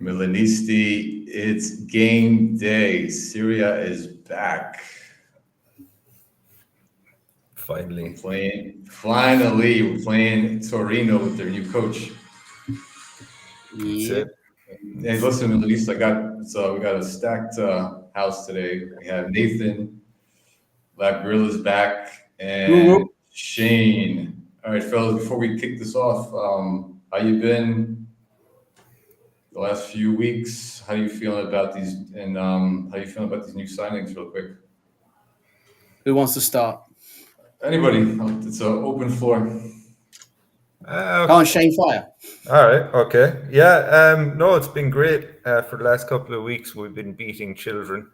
Milanisti, it's game day. Syria is back. Finally. Finally, we're playing Torino with their new coach. That's Yeah. it. Hey, listen, Milanista, we got a stacked house today. We have Nathan, Lab Gorilla's back, Woo and woo. Shane. All right, fellas, before we kick this off, how you been the last few weeks? How you feeling about these and how you feeling about these new signings real quick? Who wants to start? Anybody? It's an open floor. Come on, Shane Fire. All right. Okay. Yeah. No, it's been great. For the last couple of weeks, we've been beating children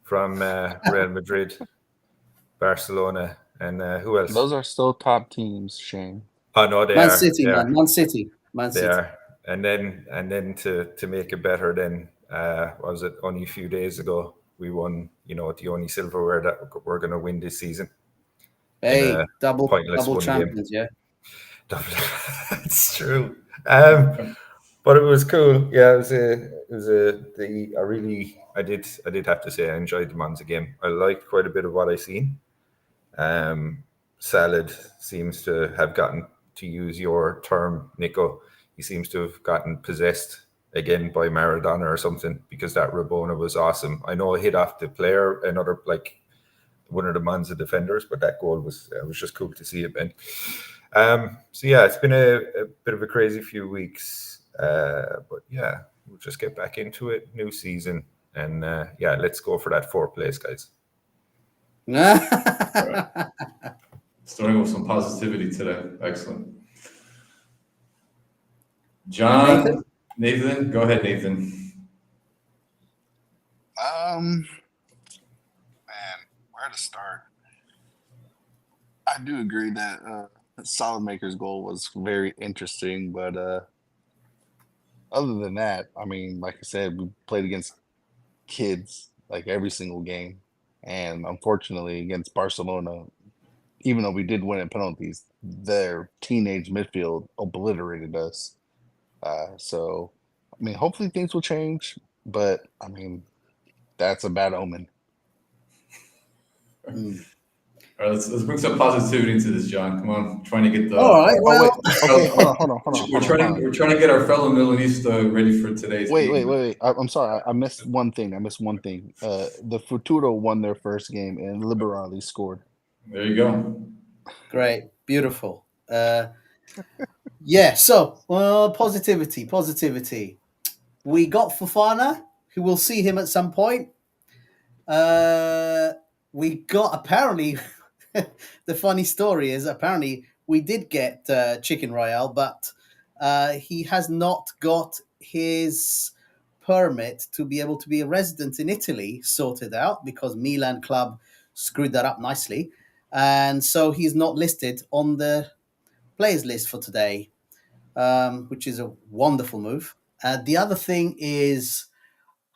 from Real Madrid, Barcelona, and who else? Those are still top teams, Shane. Oh no, they Man are. City, They man. are. Man City. Man They City. are. And then to make it better, then what was it? Only a few days ago, we won. The only silverware that we're going to win this season. Hey, a double pointless one game. champions, yeah. That's true. But it was cool. Yeah, I did have to say I enjoyed the Monza game. I liked quite a bit of what I seen. Salad seems to have gotten, to use your term, Nicko, he seems to have gotten possessed again by Maradona or something, because that Rabona was awesome. I know it hit off the player, another one of the Monza defenders, but that goal was just cool to see it, Ben. So yeah, it's been a bit of a crazy few weeks, but yeah, we'll just get back into it. New season, and yeah, let's go for that 4th place, guys. Starting with some positivity today. Excellent. John, Nathan, go ahead, Nathan. Man, where to start? I do agree that Salamaker's goal was very interesting, but other than that, I mean, like I said, we played against kids like every single game, and unfortunately against Barcelona, even though we did win in penalties, their teenage midfield obliterated us. So, I mean, hopefully things will change, but I mean, that's a bad omen. All right, let's bring some positivity into this, John. Come on, trying to get the. All right. Well, Okay, hold on. We're trying to get our fellow Milanista ready for today's game. Wait. I'm sorry. I missed one thing. The Futuro won their first game, and Liberali scored. There you go. great. Beautiful. Yeah, so positivity. We got Fofana, who will see him at some point. We got, apparently, the funny story is apparently we did get Chicken Royale, but he has not got his permit to be able to be a resident in Italy sorted out, because Milan club screwed that up nicely. And so he's not listed on the players list for today, which is a wonderful move. The other thing is,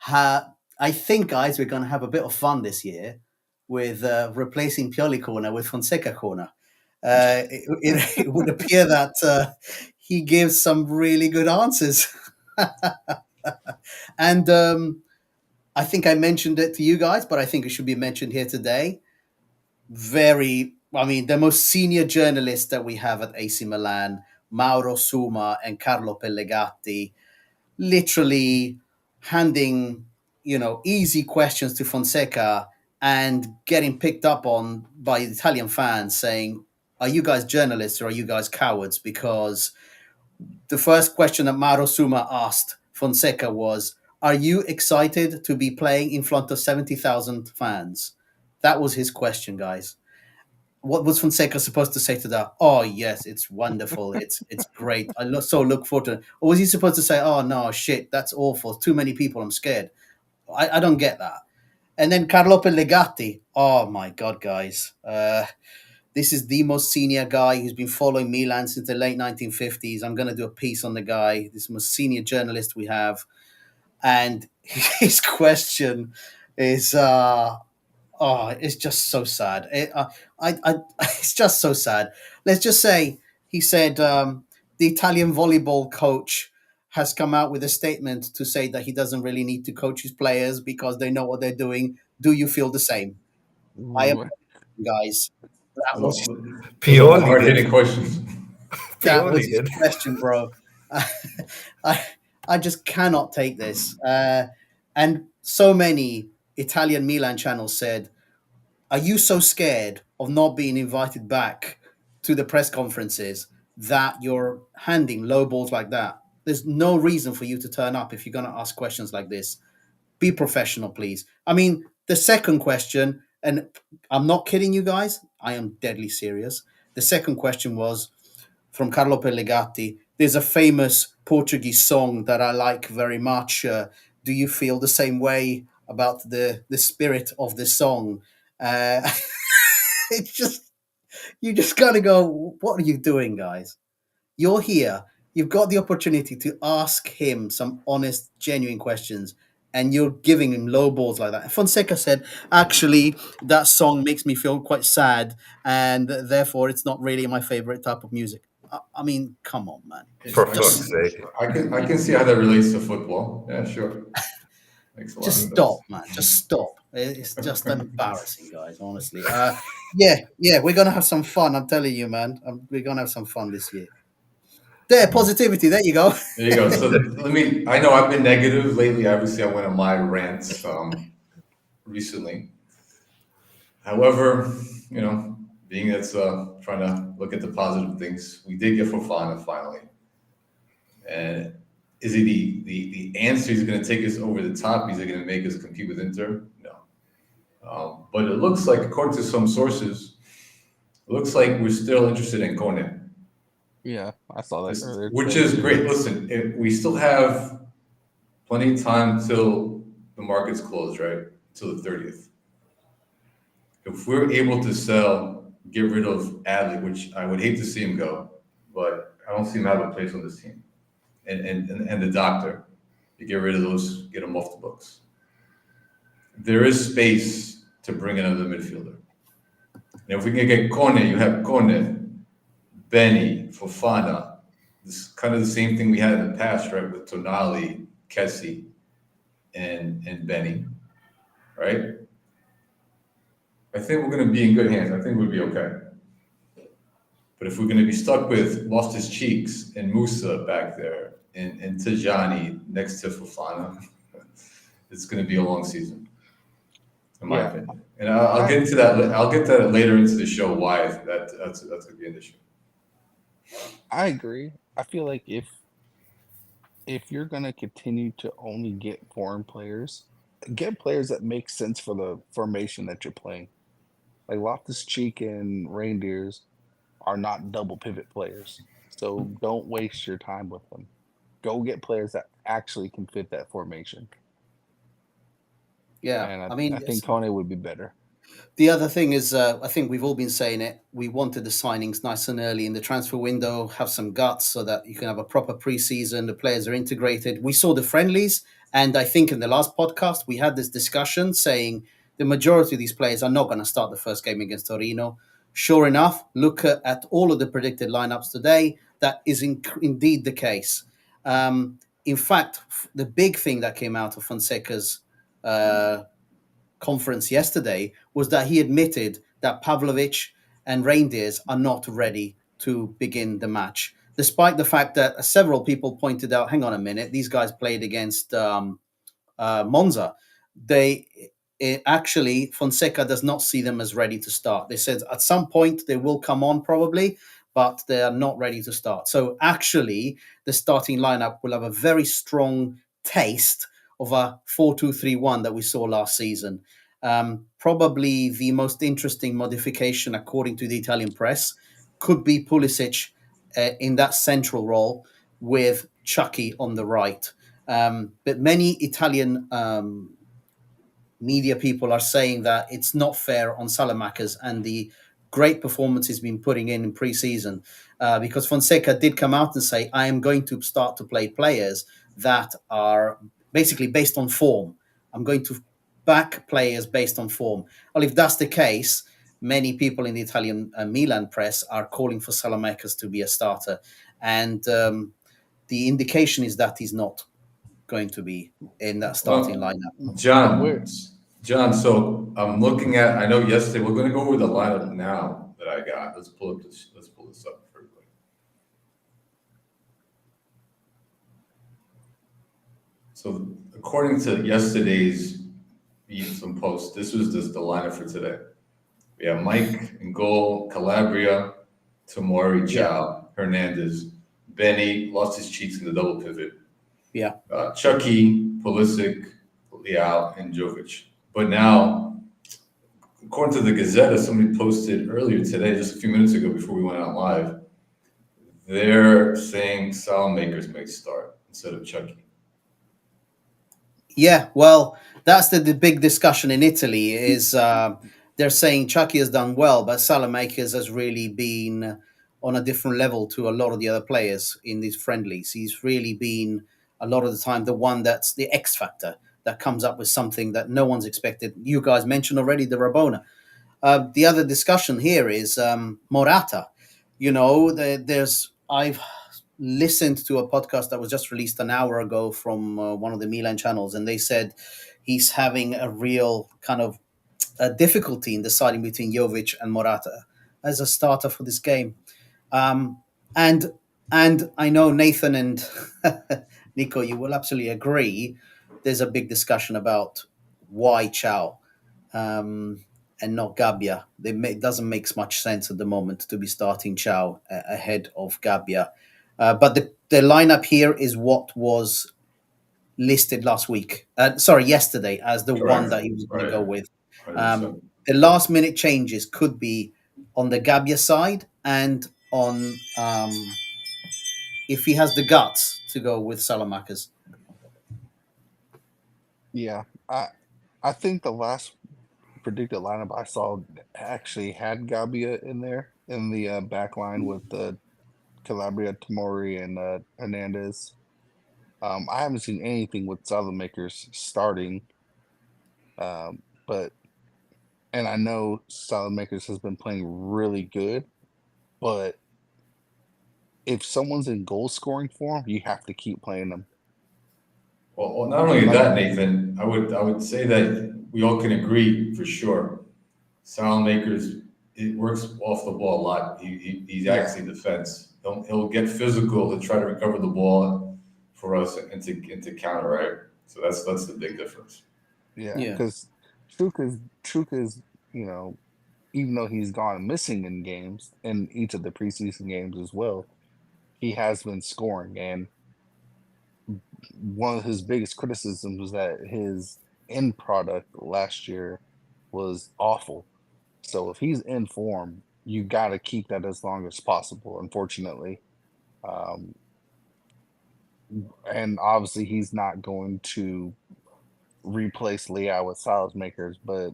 I think, guys, we're going to have a bit of fun this year with replacing Pioli corner with Fonseca corner. It would appear that he gives some really good answers. And I think I mentioned it to you guys, but I think it should be mentioned here today. The most senior journalists that we have at AC Milan, Mauro Suma and Carlo Pellegatti, literally handing, easy questions to Fonseca and getting picked up on by Italian fans saying, are you guys journalists or are you guys cowards? Because the first question that Mauro Suma asked Fonseca was, are you excited to be playing in front of 70,000 fans? That was his question, guys. What was Fonseca supposed to say to that? Oh yes, it's wonderful. It's great. I look forward to it. Or was he supposed to say, oh no, shit, that's awful. Too many people. I'm scared. I don't get that. And then Carlo Pellegatti. Oh my God, guys. This is the most senior guy who's been following Milan since the late 1950s. I'm going to do a piece on the guy, this most senior journalist we have. And his question is, it's just so sad. It's just so sad. Let's just say he said the Italian volleyball coach has come out with a statement to say that he doesn't really need to coach his players because they know what they're doing. Do you feel the same? I am, guys. That was Those are Pioli hard-hitting did. questions. Pioli his did. question, bro. I I just cannot take this. And so many Italian Milan channels said, "Are you so scared of not being invited back to the press conferences that you're handing low balls like that? There's no reason for you to turn up if you're going to ask questions like this. Be professional, please." I mean, the second question, and I'm not kidding you guys, I am deadly serious. The second question was from Carlo Pellegatti. There's a famous Portuguese song that I like very much. Do you feel the same way about the spirit of the song? Uh, it's just, you just gotta go, what are you doing, guys? You're here. You've got the opportunity to ask him some honest, genuine questions, and you're giving him low balls like that. Fonseca said, actually, that song makes me feel quite sad, and therefore it's not really my favorite type of music. I mean, come on, man. For I fuck's can, sake. I can see how that relates to football. Yeah, sure. Makes a lot of Just sense. stop, man. Just stop. It's just embarrassing, guys, honestly. Yeah, we're going to have some fun. I'm telling you, man. We're going to have some fun this year. There, positivity. There you go. There you go. So I know I've been negative lately. Obviously, I went on my rants recently. However, being that's trying to look at the positive things, we did get Fofana finally. And is he the answer? He's going to take us over the top. He's going to make us compete with Inter? No. But it looks like, according to some sources, it looks like we're still interested in Kone. Yeah, I saw that earlier. Which today, is too. great. Listen, we still have plenty of time till the market's closed, right? Till the 30th. If we're able to get rid of Adley, which I would hate to see him go, but I don't see him having a place on this team. And the doctor, to get rid of those, get them off the books. There is space to bring in another midfielder. And if we can get Kone, you have Kone, Benny, Fofana. This is kind of the same thing we had in the past, right? With Tonali, Kessie, and Benny, right? I think we're going to be in good hands. I think we'll be okay. But if we're going to be stuck with Loftus-Cheeks and Musa back there and Tajani next to Fofana, it's going to be a long season, in my opinion. And I'll get into that. I'll get that later into the show. Why that's going to be an issue. I agree. I feel like if you're gonna continue to only get foreign players, get players that make sense for the formation that you're playing. Like Loftus-Cheek and Reindeers are not double pivot players, so don't waste your time with them. Go get players that actually can fit that formation. Yeah, And I mean, I think Kone would be better. the other thing is, I think we've all been saying it. We wanted the signings nice and early in the transfer window, have some guts so that you can have a proper preseason. The players are integrated. We saw the friendlies, and I think in the last podcast we had this discussion saying the majority of these players are not going to start the first game against Torino. Sure enough, look at all of the predicted lineups today. That is indeed the case. In fact, the big thing that came out of Fonseca's conference yesterday was that he admitted that Pavlovic and Reindeers are not ready to begin the match, despite the fact that several people pointed out, hang on a minute, these guys played against Monza. Actually, Fonseca does not see them as ready to start. They said at some point they will come on probably, but they are not ready to start. So actually, the starting lineup will have a very strong taste of a 4-2-3-1 that we saw last season. Probably the most interesting modification, according to the Italian press, could be Pulisic in that central role with Chucky on the right. But many Italian media people are saying that it's not fair on Salamakers and the great performance he's been putting in pre-season, because Fonseca did come out and say, I am going to start to play players that are basically based on form. I'm going to back players based on form. Well, if that's the case, many people in the Italian Milan press are calling for Salamakers to be a starter. And the indication is that he's not going to be in that starting lineup. John, so I'm looking at, I know yesterday, we're gonna go over the lineup now that I got. Let's pull this up for everybody. So according to yesterday's some posts, this was the lineup for today. We have Mike in goal, Calabria, Tomori, Chow, Hernandez, Benny lost his cheeks in the double pivot. Yeah. Chucky, Pulisic, Leao, and Jovic. But now, according to the Gazette, somebody posted earlier today, just a few minutes ago before we went out live, they're saying Salamakers may start instead of Chucky. Yeah, well, that's the big discussion in Italy is they're saying Chucky has done well, but Salamakers has really been on a different level to a lot of the other players in these friendlies. He's really been a lot of the time the one that's the X factor that comes up with something that no one's expected. You guys mentioned already the Rabona. The other discussion here is Morata. You know, I've listened to a podcast that was just released an hour ago from one of the Milan channels, and they said he's having a real kind of difficulty in deciding between Jovic and Morata as a starter for this game. And I know Nathan and Nicko, you will absolutely agree. There's a big discussion about why Chow and not Gabbia. It doesn't make much sense at the moment to be starting Chow ahead of Gabbia. But the lineup here is what was listed yesterday as the Correct. one that he was going to go with. 100%. The last minute changes could be on the Gabbia side and on if he has the guts to go with Salamakers. Yeah, I think the last predicted lineup I saw actually had Gabbia in there in the back line with Calabria, Tomori, and Hernandez. I haven't seen anything with Salamakers starting, but I know Salamakers has been playing really good, but if someone's in goal scoring form, you have to keep playing them. Well, not only that, Nathan, I would say that we all can agree for sure. Salamakers, it works off the ball a lot. He's actually defense. He'll get physical to try to recover the ball for us and to counter, right? So that's the big difference. Yeah, because Truka's, you know, even though he's gone missing in games, in each of the preseason games as well, he has been scoring. And one of his biggest criticisms was that his end product last year was awful. So if he's in form, you got to keep that as long as possible, unfortunately. And obviously, he's not going to replace Leao with Salamakers, but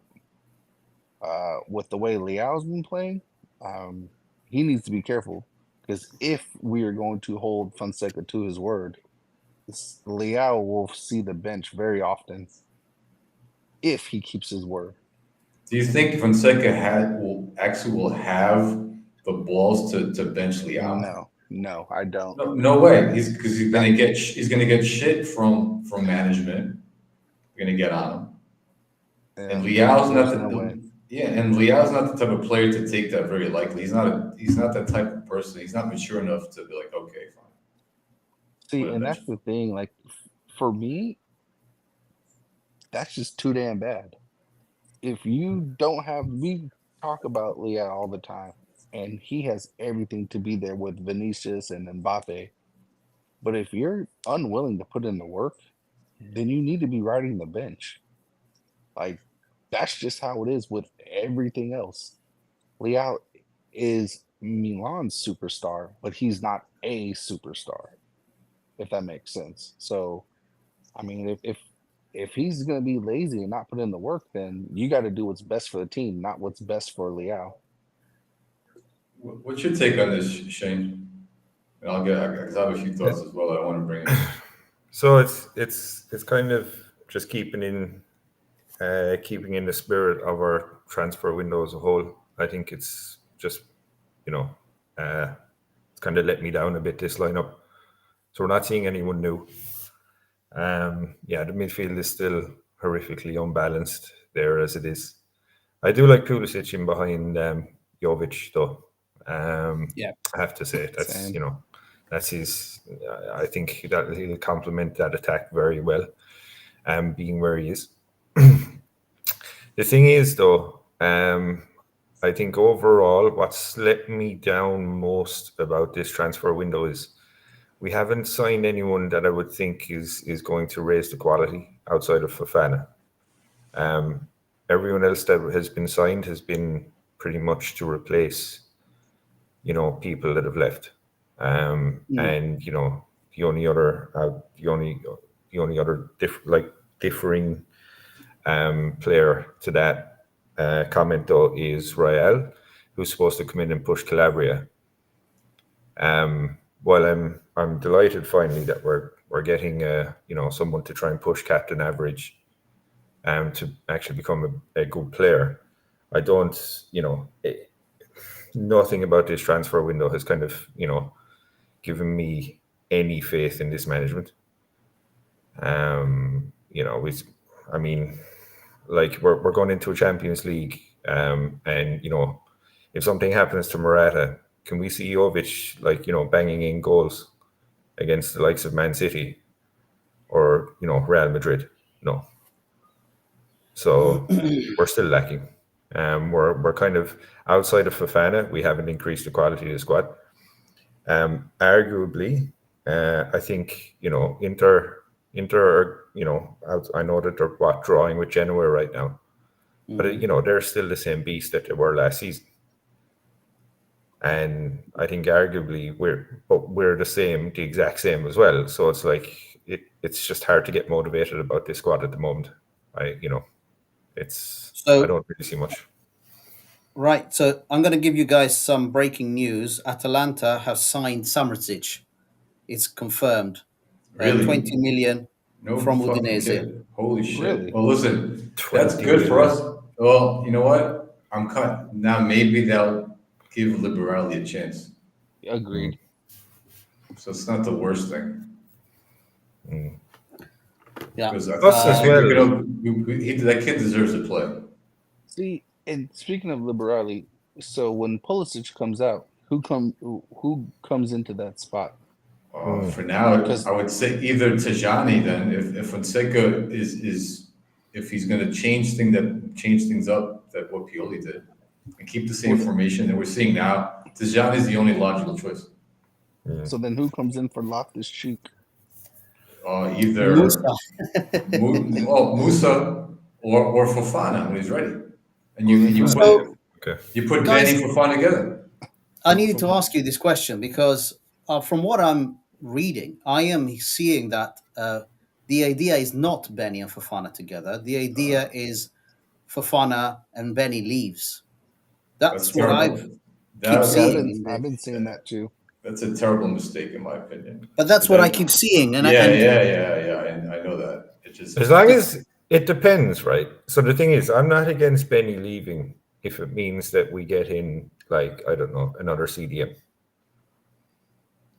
with the way Leao's been playing, he needs to be careful because if we are going to hold Fonseca to his word, Leao will see the bench very often if he keeps his word. Do you think Fonseca will have the balls to bench Leao? No, I don't. No way. He's gonna get shit from management. We're gonna get on him. And Leao's not Leao's not the type of player to take that very likely. He's not that type of person. He's not mature enough to be like, okay, fine. See, and that's the thing. Like, for me, that's just too damn bad. If you don't have, we talk about Leao all the time, and he has everything to be there with Vinicius and Mbappe. But if you're unwilling to put in the work, then you need to be riding the bench. Like, that's just how it is with everything else. Leao is Milan's superstar, but he's not a superstar, if that makes sense. So, I mean, if he's going to be lazy and not put in the work, then you got to do what's best for the team, not what's best for Leao. What's your take on this, Shane? And because I have a few thoughts as well that I want to bring in. So it's kind of just keeping in the spirit of our transfer window as a whole. I think it's just, it's kind of let me down a bit, this lineup. So we're not seeing anyone new. The midfield is still horrifically unbalanced there as it is. I do like Pulisic in behind Jovic, though. Yeah. I have to say that's Same. that's his. I think that he'll complement that attack very well, being where he is. The thing is, though, I think overall, what's let me down most about this transfer window is we haven't signed anyone that I would think is going to raise the quality outside of Fofana. Everyone else that has been signed has been pretty much to replace, people that have left. And the only other differing player to that comment though is Royale, who's supposed to come in and push Calabria. Well, I'm delighted finally that we're getting someone to try and push captain average, to actually become a good player. I don't, nothing about this transfer window has kind of given me any faith in this management. We're going into a Champions League, and if something happens to Morata, can we see Jovic banging in goals against the likes of Man City or Real Madrid? No. So we're still lacking. We're kind of outside of Fofana. We haven't increased the quality of the squad. Arguably, I think Inter. I know that they're drawing with Genoa right now, but they're still the same beast that they were last season. And I think arguably we're the exact same as well. So it's like it's just hard to get motivated about this squad at the moment. I don't really see much. Right, so I'm going to give you guys some breaking news. Atalanta have signed Samrcic. It's confirmed. Really? 20 million No from fucking Udinese. kid. Holy shit. Really? Well, listen, that's good for us. Well, you know what? I'm cut. Now maybe they'll give Liberali a chance. Agreed. So it's not the worst thing. Yeah. Because Plus, as well, that kid deserves to play. See, and speaking of Liberali, so when Pulisic comes out, who comes into that spot? For now, Because- I would say either Tajani then, if Fonseca is if he's going to change things up that what Pioli did and keep the same formation that we're seeing now, Tajani is the only logical choice. So then who comes in for Loftus-Cheek? Either Musa. Musa or Fofana when he's ready, and you put Guys, Benny Fofana together. I needed to ask you this question because from what I'm reading, I am seeing that the idea is not Benny and Fofana together. The idea is Fofana and Benny leaves. That's what terrible. keep seeing. I've been seeing that too. That's a terrible mistake in my opinion. But that's what I keep seeing. And I know that. It just as long as it depends, right? So the thing is, I'm not against Benny leaving if it means that we get in, like, I don't know, another CDM.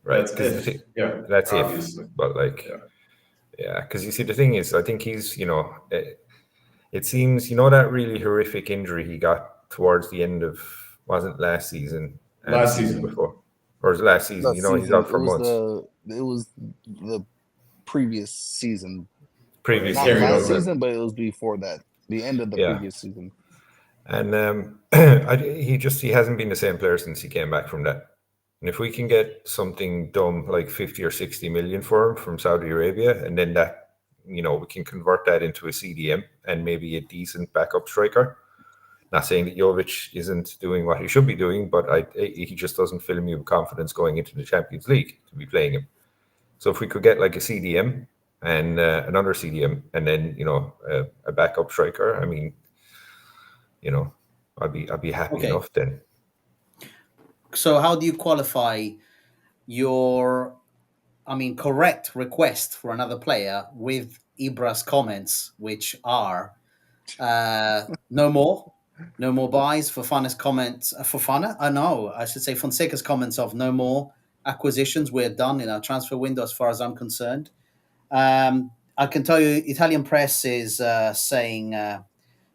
Right? That's obviously. if. But because you see, the thing is, I think he's, it seems, that really horrific injury he got towards the end of, wasn't last season? Last season before. Or was it last season? He's out for months. It was the previous season. Not last season, but it was before that. The end of the previous season. And he hasn't been the same player since he came back from that. And if we can get something dumb like 50 or 60 million for him from Saudi Arabia, and then that, we can convert that into a CDM and maybe a decent backup striker. Not saying that Jovic isn't doing what he should be doing, but he just doesn't fill me with confidence going into the Champions League to be playing him. So if we could get like a CDM and another CDM and then, a backup striker, I mean, I'd be happy enough then. So how do you qualify your, correct request for another player with Ibra's comments, which are no more buys? Fofana's comments, I should say Fonseca's comments of no more, acquisitions were done in our transfer window, as far as I'm concerned. I can tell you, Italian press is saying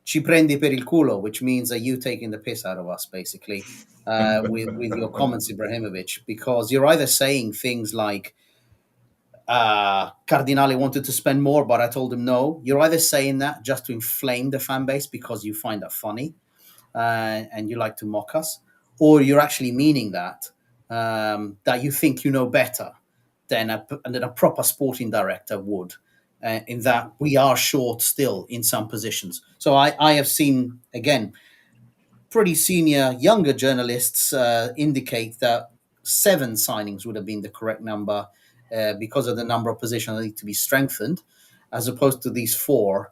"ci prendi per il culo," which means are you taking the piss out of us, basically, with your comments, Ibrahimovic, because you're either saying things like Cardinale wanted to spend more, but I told him no. You're either saying that just to inflame the fan base because you find that funny and you like to mock us, or you're actually meaning that you think you know better than a proper sporting director would, in that we are short still in some positions. So I have seen, again, pretty senior younger journalists indicate that 7 signings would have been the correct number because of the number of positions that need to be strengthened, as opposed to these 4,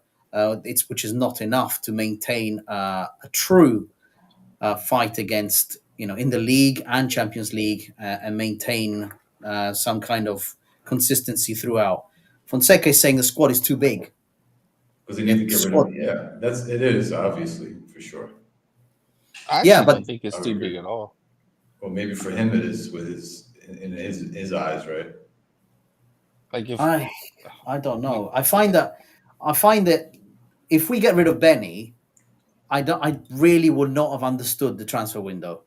which is not enough to maintain a true fight against, in the league and Champions League, and maintain some kind of consistency throughout. Fonseca is saying the squad is too big. Because they need to get rid of it. Yeah, it is, obviously, for sure. I Yeah, actually but don't think it's too big at all. Well, maybe for him it is with his eyes, right? Like if I don't know. I find that if we get rid of Benny, I really would not have understood the transfer window,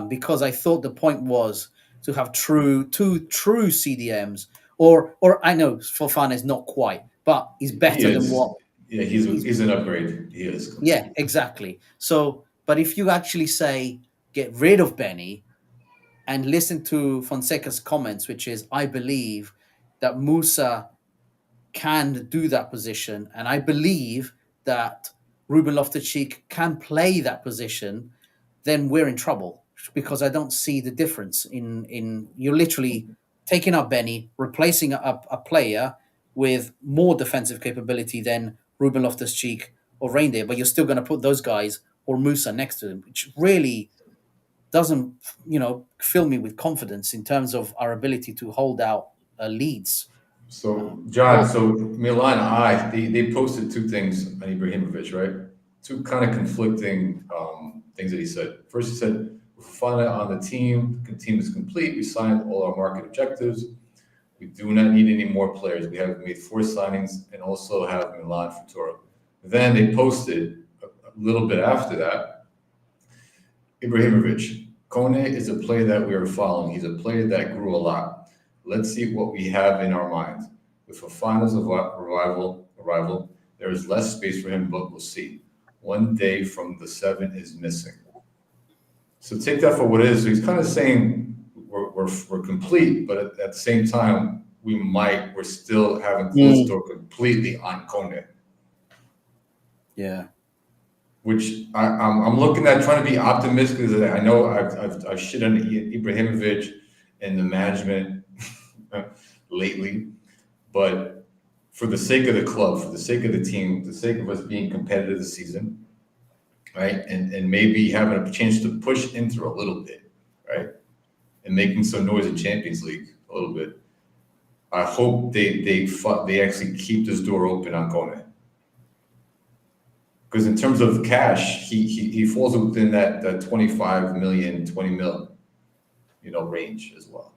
because I thought the point was to have two true CDMs, or I know Fofana is not quite, but he's better than what. Yeah, he's an upgrade. He is. Yeah, exactly. So, but if you actually say get rid of Benny and listen to Fonseca's comments, which is, I believe that Musa can do that position, and I believe that Ruben Loftus-Cheek can play that position, then we're in trouble, because I don't see the difference in you're literally taking out Benny, replacing a player with more defensive capability than Ruben Loftus-Cheek or Reindeer, but you're still going to put those guys or Musa next to them, which really doesn't, fill me with confidence in terms of our ability to hold out leads. So, John, Milan, they posted 2 things on Ibrahimovic, right? 2 kind of conflicting things that he said. First, he said, Fofana on the team is complete. We signed all our market objectives. We do not need any more players. We have made 4 signings and also have Milan Futuro. Then they posted a little bit after that, Ibrahimovic, Kone is a player that we are following. He's a player that grew a lot. Let's see what we have in our minds. With Fofana's arrival, there is less space for him, but we'll see. One day from the 7 is missing. So take that for what it is. So he's kind of saying we're complete, but at the same time, we're still haven't closed the door completely on Kone. Yeah. Which I'm looking at, trying to be optimistic, because I know I've shit on Ibrahimovic and the management lately, but for the sake of the club, for the sake of the team, for the sake of us being competitive this season, right, and maybe having a chance to push Inter a little bit, right, and making some noise in Champions League a little bit, I hope they actually keep this door open on Kone. Because in terms of cash, he falls within that 25 million, 20 mil, range as well.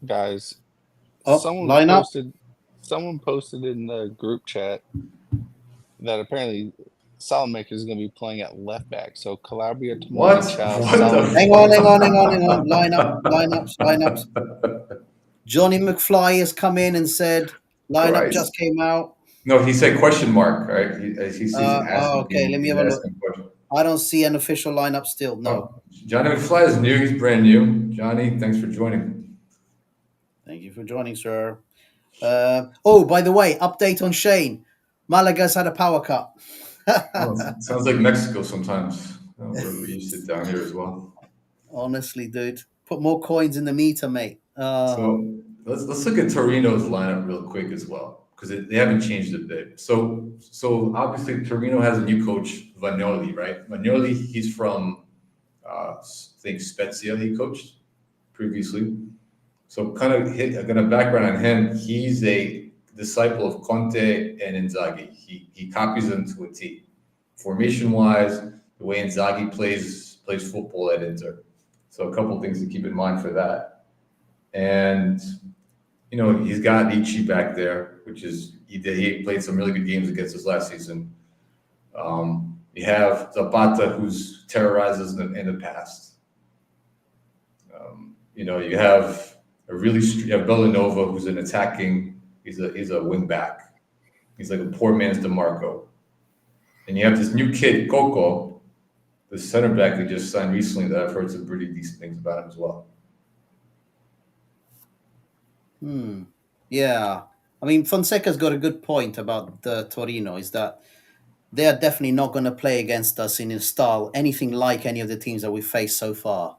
Guys, someone posted in the group chat that apparently Salamaker is going to be playing at left back. So Calabria, What? Hang on. Lineups. Johnny McFly has come in and said lineup just came out. No, he said question mark, right? He's asking. Okay, let me have a look. I don't see an official lineup still. No. Oh, Johnny McFly is new. He's brand new. Johnny, thanks for joining. Thank you for joining, sir. By the way, update on Shane. Malaga's had a power cut. Sounds like Mexico sometimes. We're used to it down here as well. Honestly, dude. Put more coins in the meter, mate. So let's look at Torino's lineup real quick as well, because they haven't changed a bit. So obviously Torino has a new coach, Vagnoli, right? Vagnoli, he's from I think Spezia. He coached previously. So kind of got a background on him. He's a disciple of Conte and Inzaghi. He copies them to a T. Formation-wise, the way Inzaghi plays football at Inter. So a couple things to keep in mind for that. And he's got Ichi back there, which is he played some really good games against us last season. You have Zapata, who's terrorized us in the past. You have you have Villanova, who's an attacking. He's a wing back. He's like a poor man's DeMarco. And you have this new kid, Coco, the center back they just signed recently that I've heard some pretty decent things about him as well. Yeah. I mean, Fonseca's got a good point about Torino, is that they are definitely not going to play against us in a style anything like any of the teams that we've faced so far.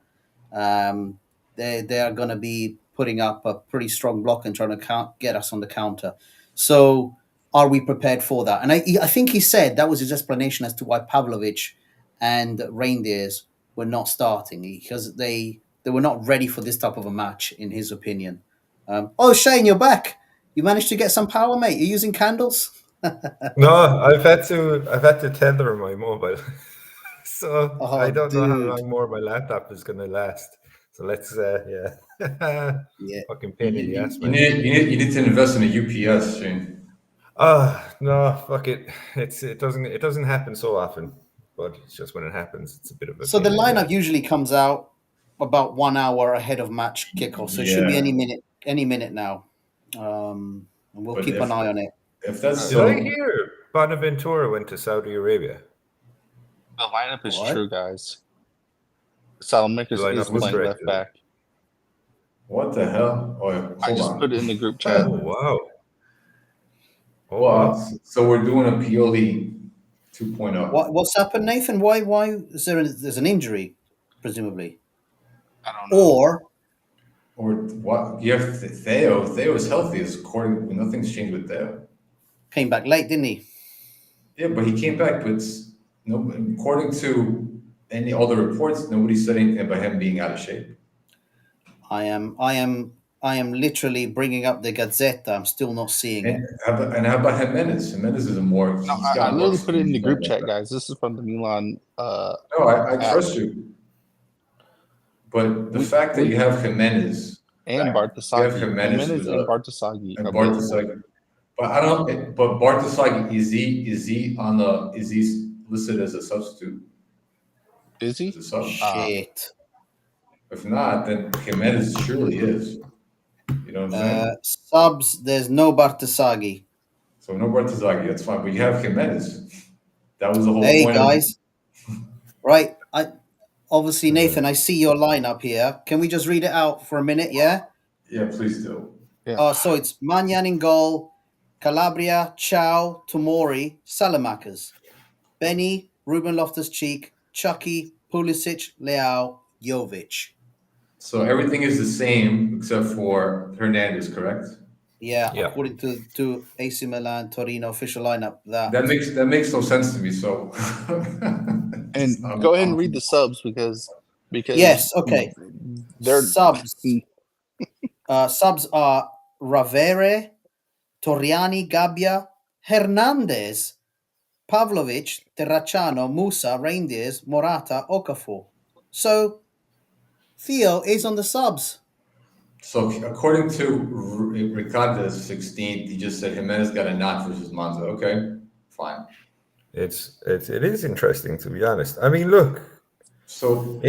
They are going to be putting up a pretty strong block and trying to get us on the counter. So are we prepared for that? And I think he said that was his explanation as to why Pavlovic and Reindeers were not starting, because they were not ready for this type of a match, in his opinion. Shane, you're back. You managed to get some power, mate. You're using candles? No, I've had to tether my mobile. So I don't know how long more my laptop is going to last. So let's, fucking pain in the ass, man. You need to invest in a UPS, Shane. No, fuck it. It doesn't happen so often, but it's just when it happens, it's a bit of a. So the lineup usually comes out about 1 hour ahead of match kickoff, so it should be any minute now. And we'll keep an eye on it. If that's Did I hear Bonaventura went to Saudi Arabia? The lineup is true, guys. Salamakers is playing left back. What the hell? I just put it in the group chat. Oh, wow. Wow. So we're doing a Pioli 2.0. What's happened, Nathan? Why is there's an injury, presumably? I don't know. Or what? You have Theo. Theo is healthy. Nothing's changed with Theo. Came back late, didn't he? Yeah, but he came back. But according to all the reports, nobody said anything about him being out of shape. I am literally bringing up the Gazzetta. I'm still not seeing it. How about Jimenez? Jimenez is a more. No, I literally put it in the group chat, guys. This is from the Milan. No, I trust you. But the fact that you have Jimenez and Bartasagi, Jimenez and Bartasagi, but I don't. But Bartasagi is he listed as a substitute? Is he? Shit. If not, then Jimenez surely is. You know what I'm saying? Subs. There's no Bartasagi. So no Bartasagi. That's fine. But you have Jimenez. That was the whole point. Hey guys. Right. Obviously, Nathan, I see your lineup here. Can we just read it out for a minute? Yeah. Yeah, please do. Yeah. So it's Manyan in goal, Calabria, Chow, Tomori, Salamakers, Benny, Ruben Loftus-Cheek, Chucky, Pulisic, Leao, Jovic. So everything is the same except for Hernandez, correct? Yeah. According to AC Milan, Torino official lineup. That makes no sense to me. So and go ahead and read the subs because yes, okay. They're subs. Subs are Ravere, Torriani, Gabbia, Hernandez, Pavlovic, Terracciano, Musa, Reindeers, Morata, Okafor. So Theo is on the subs. So according to Ricardo's 16th, he just said Jimenez got a knock versus Monza. Okay, fine. It is interesting, to be honest. I mean, look. So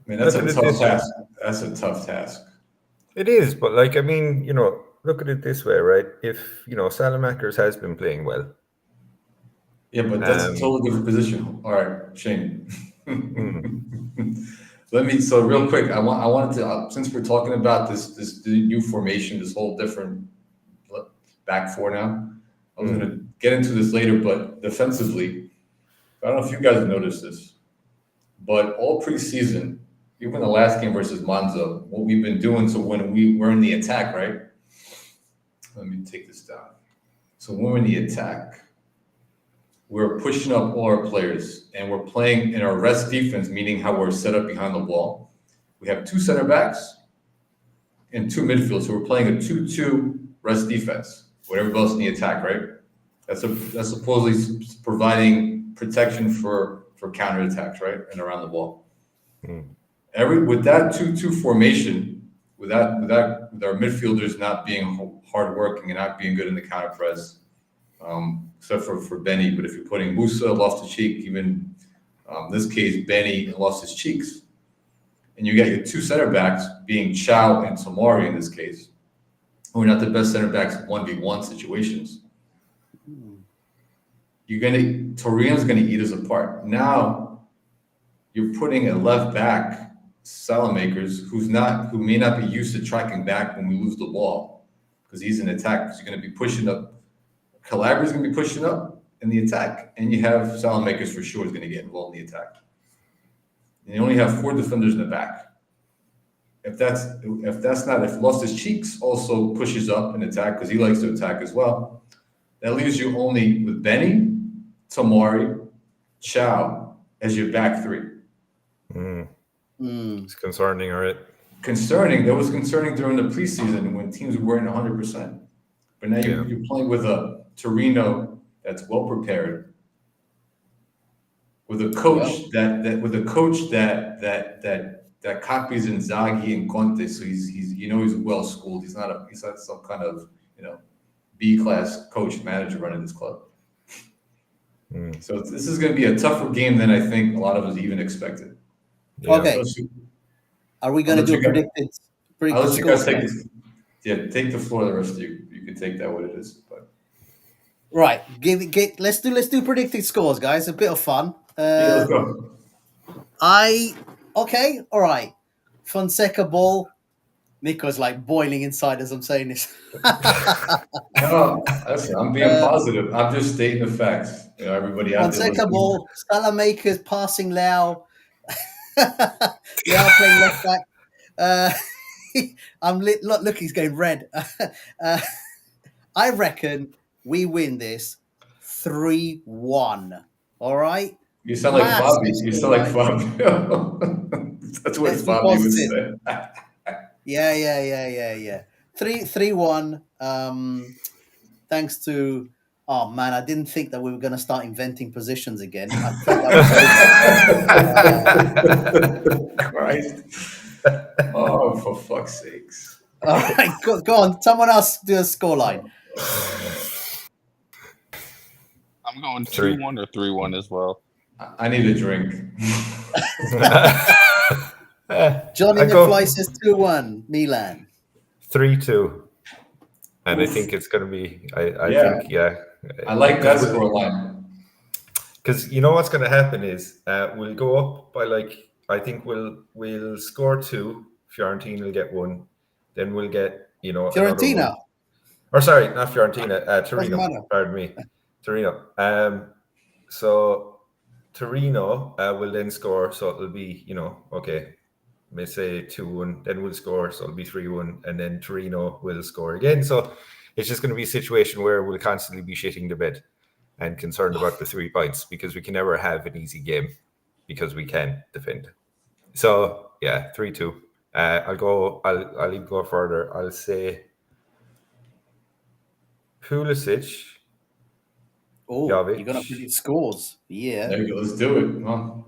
that's a tough task. That's a tough task. It is, but look at it this way, right? If Salamakers has been playing well. Yeah, but that's a totally different position. All right, Shane. So real quick, I wanted to since we're talking about this new formation, this whole different back four now. I was going to get into this later, but defensively, I don't know if you guys have noticed this, but all preseason, even the last game versus Monza, what we've been doing. So when we're in the attack, right? Let me take this down. So when we're in the attack, we're pushing up all our players, and we're playing in our rest defense, meaning how we're set up behind the ball. We have 2 center backs and 2 midfields, so we're playing a 2-2 rest defense with everybody else in the attack, right? That's supposedly providing protection for counterattacks, right, and around the ball. With that 2-2 formation, with our midfielders not being hardworking and not being good in the counter press, except for Benny. But if you're putting Musa, Loftus-Cheek, even in this case Benny and Loftus-Cheeks, and you got your two center backs being Chow and Tomori in this case, who are not the best center backs in 1v1 situations. Torino's gonna eat us apart. Now you're putting a left back, Salamakers, who may not be used to tracking back when we lose the ball, because he's in attack. Because you're gonna be pushing up. Calabria's gonna be pushing up in the attack, and you have Salamakers for sure is gonna get involved in the attack. And you only have 4 defenders in the back. If Loftus-Cheeks also pushes up and attack, because he likes to attack as well, that leaves you only with Benny, Tomori, Chow as your back 3. It's concerning, all right? Concerning. That was concerning during the preseason when teams weren't 100%. But now you're playing with a Torino that's well prepared, with a coach that copies Inzaghi and Conte. So he's well schooled. He's not some kind of B-class coach manager running this club. So this is going to be a tougher game than I think a lot of us even expected. Yeah. Okay. Are we going to do predicted I'll let you guys scores? take the floor. The rest of you can take that what it is. But Right. Let's do predicted scores, guys. A bit of fun. let's go. Okay. All right. Fonseca ball. Nicko's like boiling inside as I'm saying this. No, listen, I'm being positive. I'm just stating the facts. Everybody out there. Fonseca ball. Salamakers passing Lau. Lau playing left back. Look, he's going red. I reckon we win this 3-1. All right. You sound like Bobby. You sound like Fabio. That's what Bobby would say. Yeah. 3-1. Thanks to I didn't think that we were going to start inventing positions again. I thought that was Christ. Oh, for fuck's sakes. all right, go on. Someone else do a scoreline. I'm going 2-1 or 3-1 as well. I need a drink. Johnny McFly says 2-1, Milan. 3-2. And I think it's going to be, I like that scoreline. Because you know what's going to happen is we'll go up by I think we'll score 2. Fiorentina will get 1. Then we'll get, Fiorentina. Or sorry, not Fiorentina, Torino. Pardon me. Torino. So Torino will then score, so it'll be, may say 2-1, then we'll score, so it'll be 3-1, and then Torino will score again. So it's just going to be a situation where we'll constantly be shitting the bed and concerned about the 3 points, because we can never have an easy game because we can defend. So yeah, 3-2. I'll even go further. I'll say Pulisic. Oh, Jovic. you're going to predict scores. Yeah. There you go. Let's do it. Come on.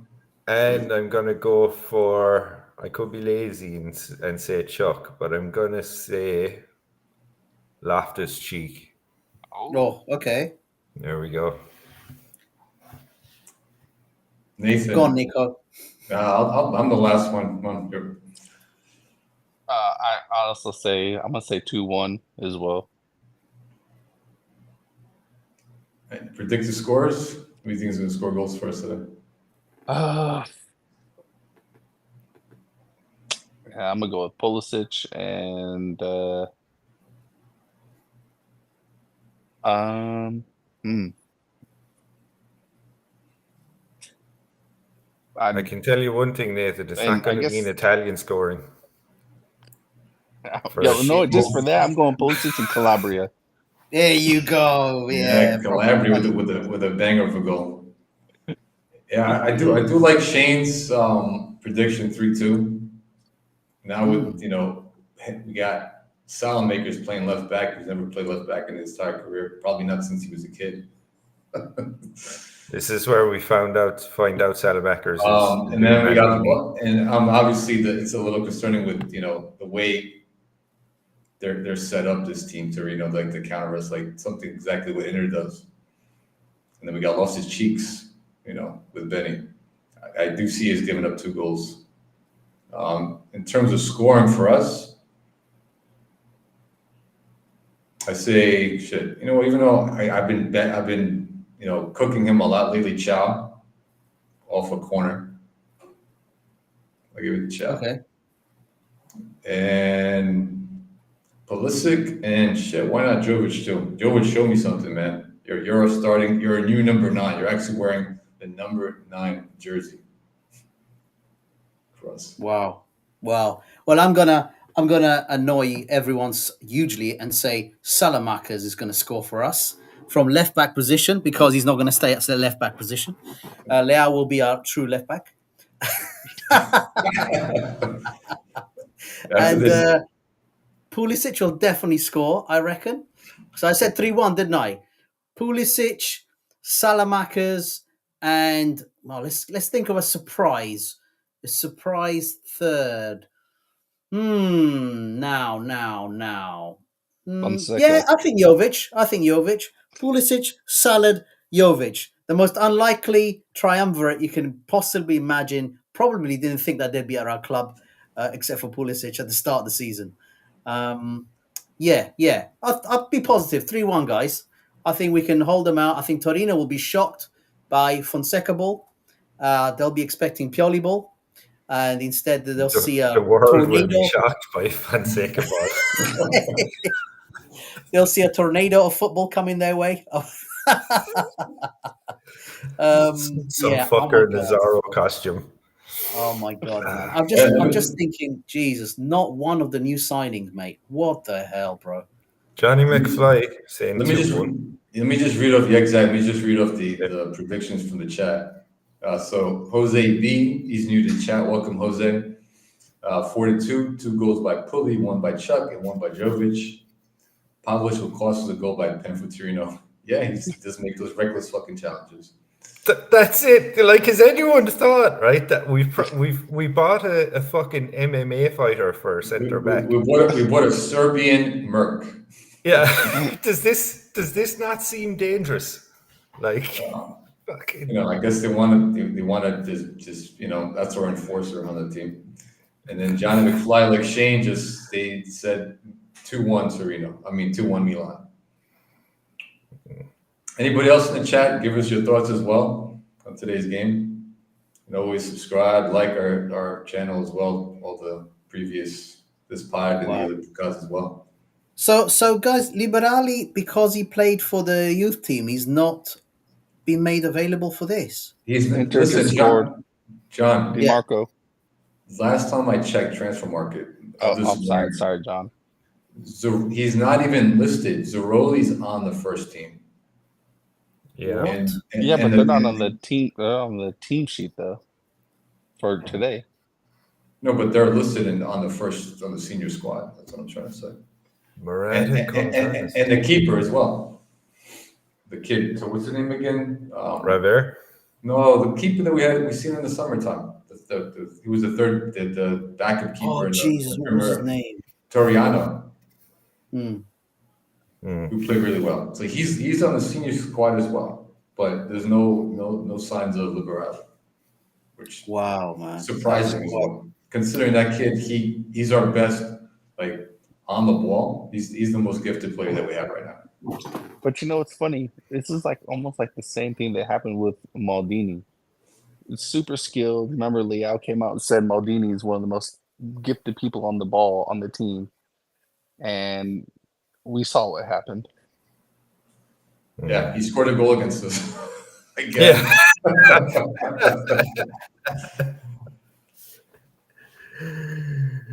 And I'm going to go for, I could be lazy and say Chuck, but I'm going to say Loftus-Cheek. Oh, okay. There we go. Nathan. Go on, Nicko. I'm the last one. Come on. I also say, I'm going to say 2-1 as well. Predict the scores. Who do you think is going to score goals for us today? I'm going to go with Pulisic and I can tell you one thing, Nathan. It's not going to be an Italian scoring. Just for that, I'm going Pulisic and Calabria. There you go. Yeah, Calabria with a banger of a goal. Yeah, I do like Shane's prediction 3-2. Now with we got Salamakers playing left back. He's never played left back in his entire career. Probably not since he was a kid. This is where we find out Salamakers. And then we got obviously it's a little concerning with the way they're set up, this team, Torino, like to counter us, like something exactly what Inter does. And then we got lost his cheeks, with Benny. I do see us giving up 2 goals. In terms of scoring for us, I say shit. Even though I've been cooking him a lot lately, Chow, off a corner. I'll give it to Chow. Okay. And Pulisic and shit. Why not Jovic too? Jovic, show me something, man. You're a new number 9. You're actually wearing the number 9 jersey. For us. Wow. Well, I'm gonna annoy everyone hugely and say Salamakers is gonna score for us from left back position because he's not gonna stay at the left back position. Leao will be our true left back. And Pulisic will definitely score, I reckon. So I said 3-1, didn't I? Pulisic, Salamakers, and let's think of a surprise. A surprise third. Now. Yeah, I think Jovic. Pulisic, Salad, Jovic. The most unlikely triumvirate you can possibly imagine. Probably didn't think that they'd be at our club, except for Pulisic at the start of the season. Yeah. I'll be positive. 3-1, guys. I think we can hold them out. I think Torino will be shocked by Fonseca ball. They'll be expecting Pioli ball. And instead, they'll see a the world tornado. Will be shocked by Fonseca ball. They'll see a tornado of football coming their way. Fucker in a Zorro costume. Oh my god, man. I'm just thinking, Jesus, not one of the new signings, mate. What the hell, bro? Johnny McFly saying Let me just read off the predictions from the chat. So Jose B, he's new to chat. Welcome, Jose. 4-2, 2 goals by Pulley, 1 by Chuck, and 1 by Jovic. Pavlich will cost us a goal by Pen for Torino. Yeah, he does make those reckless fucking challenges. That's it. Like, has anyone thought, right, that we bought a fucking MMA fighter for a centre back? We bought a Serbian merc. Yeah. Does this not seem dangerous? Like. I guess they want to just that's our enforcer on the team. And then Johnny McFly, like Shane they said 2-1 Torino. 2-1 Milan. Anybody else in the chat? Give us your thoughts as well on today's game. And always subscribe, like our channel as well. All the previous this pod and the other podcasts as well. So guys, Liberali, because he played for the youth team, he's not been made available for this. John DiMarco. Last time I checked Transfer Market. I'm sorry, John. He's not even listed. Zeroli's on the first team. Yeah, but they're not on the team. They're on the team sheet though for today. No, but they're listed on the senior squad. That's what I'm trying to say. And the keeper as well. The kid. So what's his name again? Raver? No, the keeper that we seen in the summertime. He was the third, the backup keeper. Oh Jesus, what was his name? Toriano. Who played really well. So he's on the senior squad as well, but there's no signs of Liberale, which man, surprising as well. Considering that kid, he's our best on the ball. He's the most gifted player that we have right now. But it's funny. This is almost like the same thing that happened with Maldini. It's super skilled. Remember, Leao came out and said Maldini is one of the most gifted people on the ball on the team, and we saw what happened. Yeah, he scored a goal against us. Again.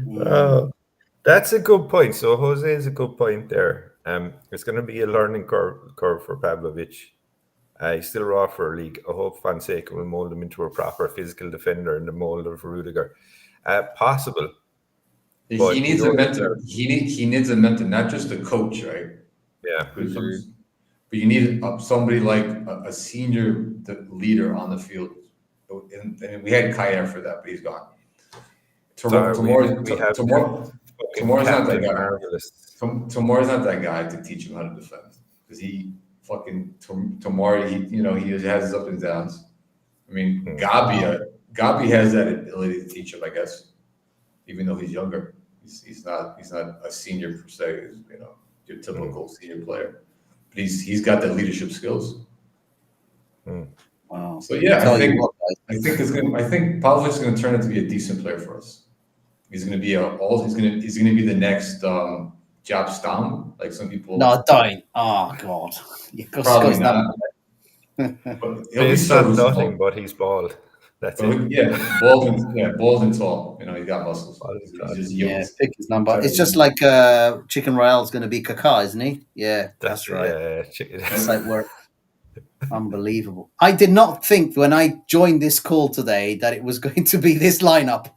Yeah. That's a good point. So Jose is a good point there. It's going to be a learning curve for Pavlovic. He's still raw for a league. I hope Fonseca will mold him into a proper physical defender in the mold of Rudiger. Possible. He needs a mentor. He needs a mentor, not just a coach, right? Yeah. But you need somebody like a senior leader on the field. And we had Kaya for that, but he's gone. Tomorrow's not that Captain guy. Marvelous. Tomorrow's not that guy to teach him how to defend because he fucking Tomorrow he has his ups and downs. I mean, Gabi has that ability to teach him, I guess, even though he's younger. He's not a senior per se. Your typical senior player, but he's got the leadership skills. Wow. So yeah, Tell I you think what, guys. I think Pavlovich is going to turn out to be a decent player for us. He's going to be he's going to be the next Job Stam, like some people. No, don't. Oh God. Probably not. But he'll be It's not serviceable. nothing, but he's bald. That's it. Yeah, bald and tall. He's got muscles. He's just Yeah, yoked. pick his number. It's just like Chicken Royale's going to be Kaká, isn't he? Yeah, that's right. That's how it works. Unbelievable. I did not think when I joined this call today that it was going to be this lineup.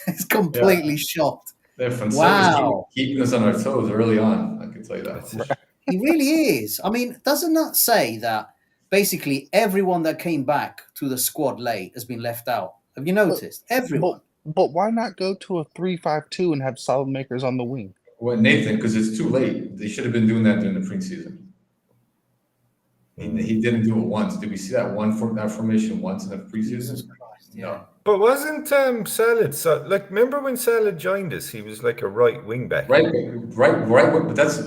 It's completely shocked. Wow. Keeping us on our toes early on, I can tell you that. He really is. I mean, doesn't that say that basically everyone that came back to the squad late has been left out? Have you noticed? Everyone. But why not go to a 3-5-2 and have solid makers on the wing? Well, Nathan, because it's too late. They should have been doing that during the preseason. He didn't do it once. Did we see that formation once in the preseason? No. But wasn't Salad? Remember when Salad joined us? He was like a right wing back. Right. But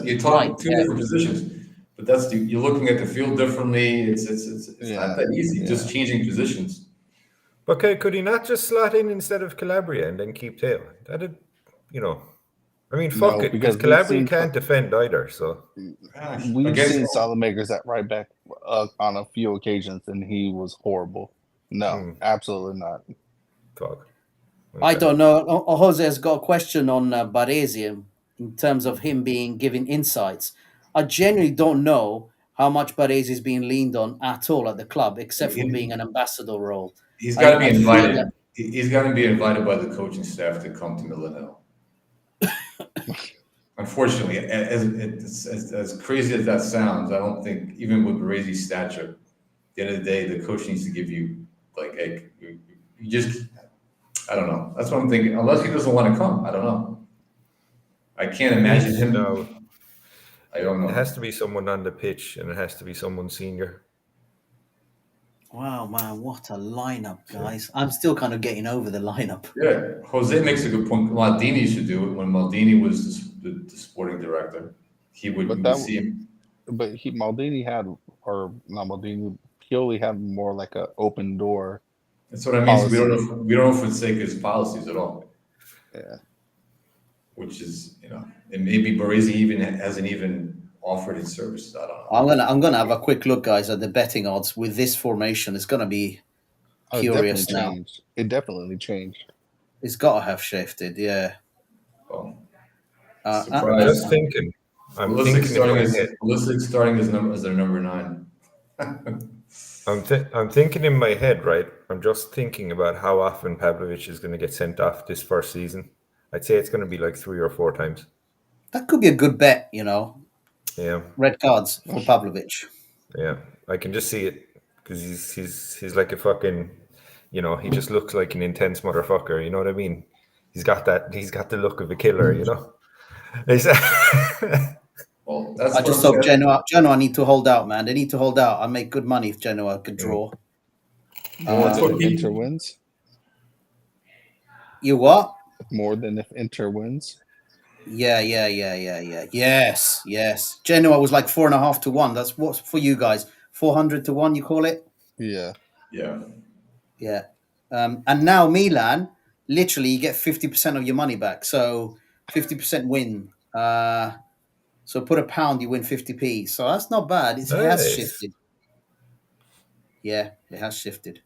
you're talking two different positions. But you're looking at the field differently. It's not that easy. Just changing positions. Okay, could he not just slot in instead of Calabria and then keep Teo? That'd, I mean, fuck it, because Calabria can't defend either. So we've seen solid makers at right back on a few occasions, and he was horrible. No, absolutely not. Fuck. Okay. I don't know. Jose has got a question on Baresi in terms of him giving insights. I genuinely don't know how much Baresi is being leaned on at all at the club, except for being an ambassador role. He's got to be invited. He's got to be invited by the coaching staff to come to Milan. Unfortunately, as crazy as that sounds, I don't think even with Baresi's stature, at the end of the day, the coach needs to give you you just. I don't know. That's what I'm thinking. Unless he doesn't want to come, I don't know. I can't imagine him. No, I don't know. It has to be someone on the pitch, and it has to be someone senior. Wow, man, what a lineup, guys. I'm still kind of getting over the lineup. Yeah, Jose makes a good point. Maldini should do it. When Maldini was the sporting director, he would see him. But Maldini had, or not Maldini, Pioli had more like an open door. That's what I mean. So we don't know Fonseca's policies at all. Yeah. Which is, and maybe Baresi hasn't even offered his services. I don't know. I'm gonna have a quick look, guys, at the betting odds with this formation. It's gonna be curious now. It definitely changed. It's got to have shifted, yeah. Well, I'm just thinking. Pulisic starting as their number 9. I'm thinking in my head, right? I'm just thinking about how often Pavlovich is going to get sent off this first season. I'd say it's going to be like 3 or 4 times. That could be a good bet, Yeah. Red cards for Pavlovich. Yeah, I can just see it because he's like a fucking, he just looks like an intense motherfucker. You know what I mean? He's got the look of a killer. Well, that's I just hope Genoa need to hold out, man. They need to hold out. I make good money if Genoa could draw. More than if Inter wins? You what? More than if Inter wins? Yeah. Yes. Genoa was like 4.5 to 1. That's what's for you guys. 400 to 1, you call it? Yeah. And now Milan, literally, you get 50% of your money back. So 50% win. So put £1, you win 50p. So that's not bad. It has shifted. Yeah, it has shifted.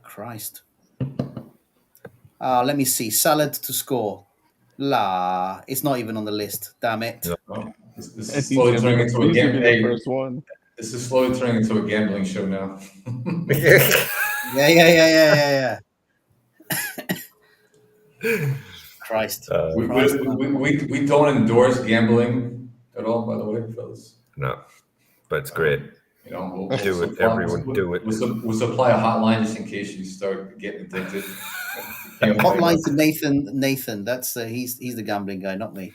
Christ. Let me see. Salad to score. It's not even on the list. Damn it. No. This is slowly turning into a gambling. First one. This is slowly turning into a gambling show now. Yeah. Christ. We don't endorse gambling at all, by the way, fellas. No, but it's great. You know, Do it, everyone, do it. We'll supply a hotline just in case you start getting addicted. Hotline to Nathan. That's he's the gambling guy, not me.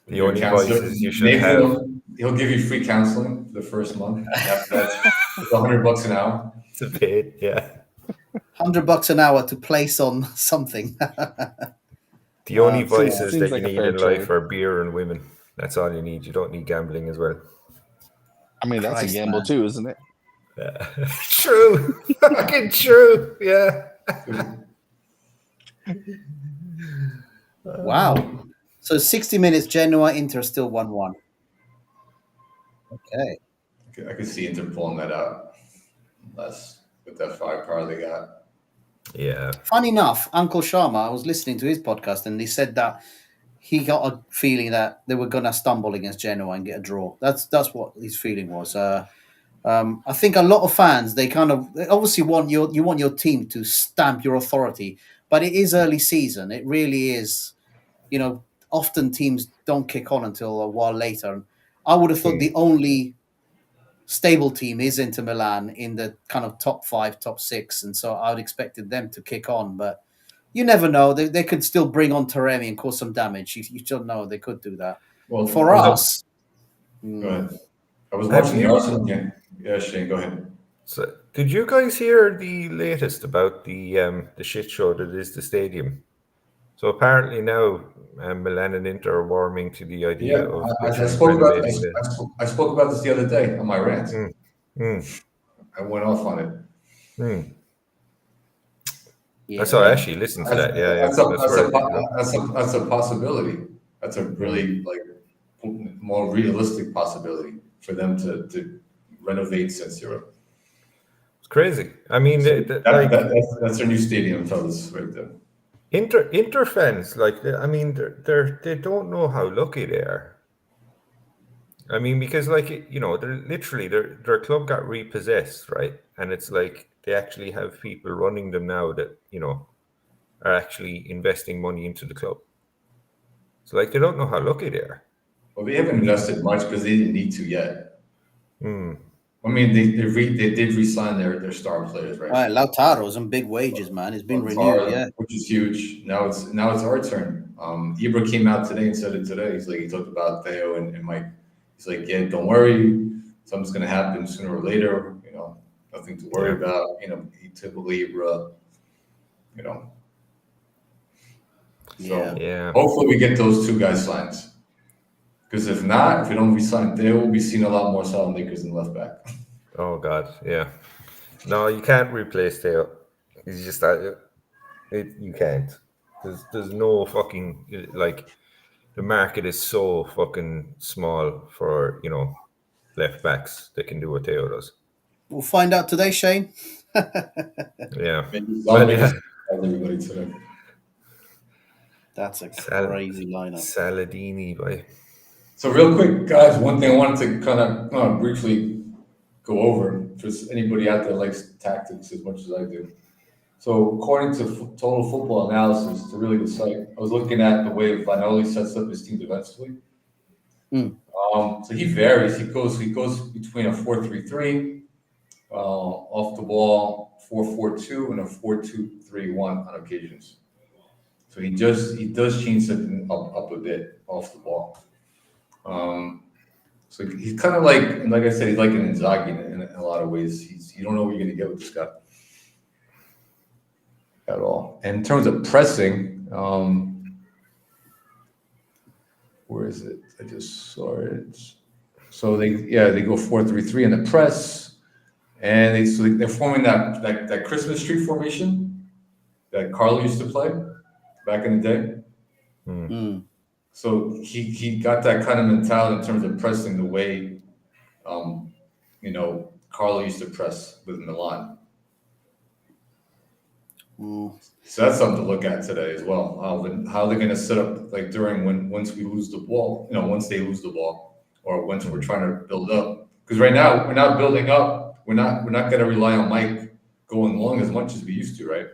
The only vices you should have. He'll give you free counseling for the first month. After that, it's $100 an hour. It's a bit, yeah. $100 an hour to place on something. The only vices seems that like you a need fair in life trade. are beer and women. That's all you need. You don't need gambling as well. I mean, that's Christ, a gamble man. too, isn't it? True. Fucking true. Yeah. Wow. So 60 minutes, Genoa, Inter still 1-1. Okay. I could see Inter pulling that out. Unless with that firepower they got. Yeah. Funny enough, Uncle Sharma, I was listening to his podcast and he said that he got a feeling that they were going to stumble against Genoa and get a draw. That's what his feeling was. I think a lot of fans, they obviously want your team to stamp your authority, but it is early season. It really is. You know, often teams don't kick on until a while later. I would have thought the only stable team is Inter Milan in the kind of top 5, top 6, and so I would expected them to kick on, but you never know. They could still bring on Taremi and cause some damage. You don't know. They could do that. Well, For us, go ahead. I was Have watching the you- Arsenal game. Yeah, Shane, go ahead. So, did you guys hear the latest about the shit show that is the stadium? So apparently now Milan and Inter are warming to the idea Yeah, of I literally spoke about renovating this. I spoke about this the other day on my rant. I went off on it. yeah. So I actually listened to that. Yeah, That's a possibility. That's a really more realistic possibility for them to renovate San Siro. it's crazy. I mean, That's their new stadium, fellas, right there. Inter fans, they don't know how lucky they are. I mean, because they're literally their club got repossessed, right? And it's like they actually have people running them now that are actually investing money into the club. So they don't know how lucky they are. Well, they haven't invested much because they didn't need to yet. I mean, they did re-sign their star players, right? Right, Lautaro's on big wages, man. It's been renewed, yeah. Which is huge. Now it's our turn. Ibra came out today and said it today. He's like, he talked about Theo and Mike. He's like, yeah, don't worry, something's gonna happen sooner or later. Nothing to worry about. He typically Ibra. So hopefully we get those two guys signed. Because if not, if we don't re-sign Theo, we'll be seeing a lot more Salamakers in left back. Oh God, yeah. No, you can't replace Theo. It's just that you can't. There's no fucking the market is so fucking small for left backs that can do what Theo does. We'll find out today, Shane. Yeah. Everybody today. That's a crazy lineup. Saladini, boy. So real quick, guys, one thing I wanted to kind of briefly go over, just anybody out there likes tactics as much as I do. So according to Total Football Analysis, it's a really good site. I was looking at the way Vanoli sets up his team defensively. So he varies. He goes between a 4-3-3, off the ball 4-4-2, and a 4-2-3-1 on occasions. So he does change something up a bit off the ball. So he's kind of like I said, he's like an Inzaghi in a lot of ways. You don't know what you're going to get with this guy at all. And in terms of pressing, where is it? I just saw it. So they go 4-3-3 in the press, and they're forming that Christmas tree formation that Carlo used to play back in the day. So he got that kind of mentality in terms of pressing the way, Carlo used to press with Milan. So that's something to look at today as well. How they're going to set up once we lose the ball, once they lose the ball, or once we're trying to build up. Because right now we're not building up. We're not going to rely on Mike going long as much as we used to, right?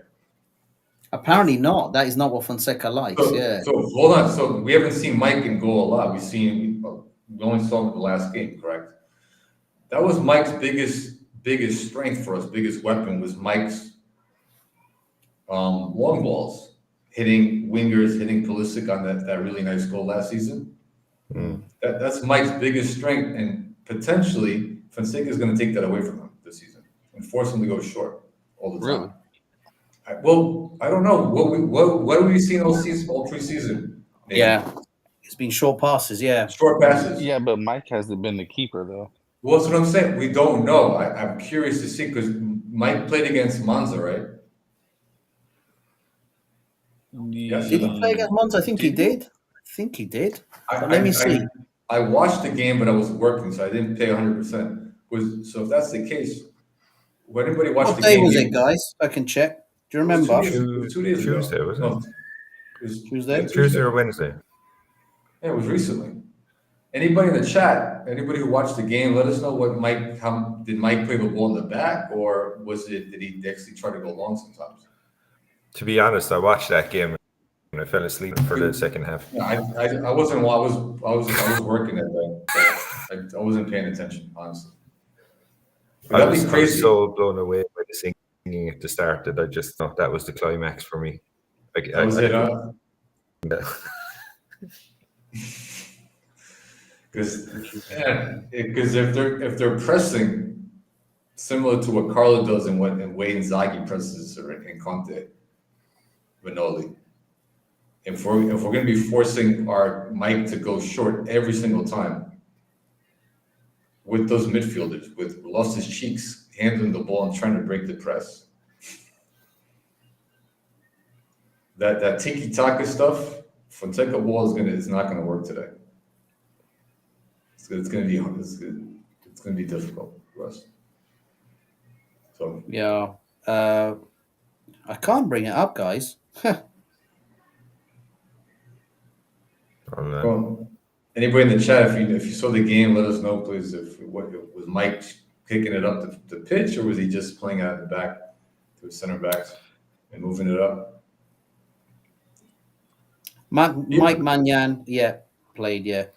Apparently not. That is not what Fonseca likes. So hold on. So we haven't seen Mike in goal a lot. We only saw him in the last game, correct? that was Mike's biggest strength for us. Biggest weapon was Mike's long balls, hitting wingers, hitting Pulisic on that really nice goal last season. That's Mike's biggest strength, and potentially Fonseca is going to take that away from him this season and force him to go short all the time. Really? I don't know. What have we seen all season, all preseason? Maybe. Yeah, it's been short passes. Yeah, Short passes. Yeah, but Mike hasn't been the keeper though. Well, that's what I'm saying. We don't know. I'm curious to see because Mike played against Monza, right? Yes, did he play against Monza? I think he did. But let me see. I watched the game, but I was working, so I didn't pay 100%. So if that's the case, when anybody watched What the day game, was it, guys? I can check. Do you remember? It was 2 days ago. Tuesday, wasn't it? It was Tuesday? Tuesday or Wednesday? Yeah, it was recently. Anybody in the chat, anybody who watched the game, let us know did Mike play the ball in the back, or did he actually try to go long sometimes? To be honest, I watched that game and I fell asleep for the second half. Yeah, I wasn't. I was working that day. I wasn't paying attention, honestly. I was so blown away by the singing at the start that I just thought that was the climax for me. That was it, Because if they're pressing similar to what Carlo does and Wade Inzaghi presses and Conte, Vinoli. If we're going to be forcing our Mike to go short every single time with those midfielders, with Loftus Cheeks handling the ball and trying to break the press, that tiki taka stuff, Fonseca ball is not going to work today. It's going to be difficult for us. So yeah, I can't bring it up, guys. Well, anybody in the chat, if you saw the game, let us know, please. Was Mike kicking it up the pitch, or was he just playing out in the back to his center backs and moving it up? Mike Mannion, played.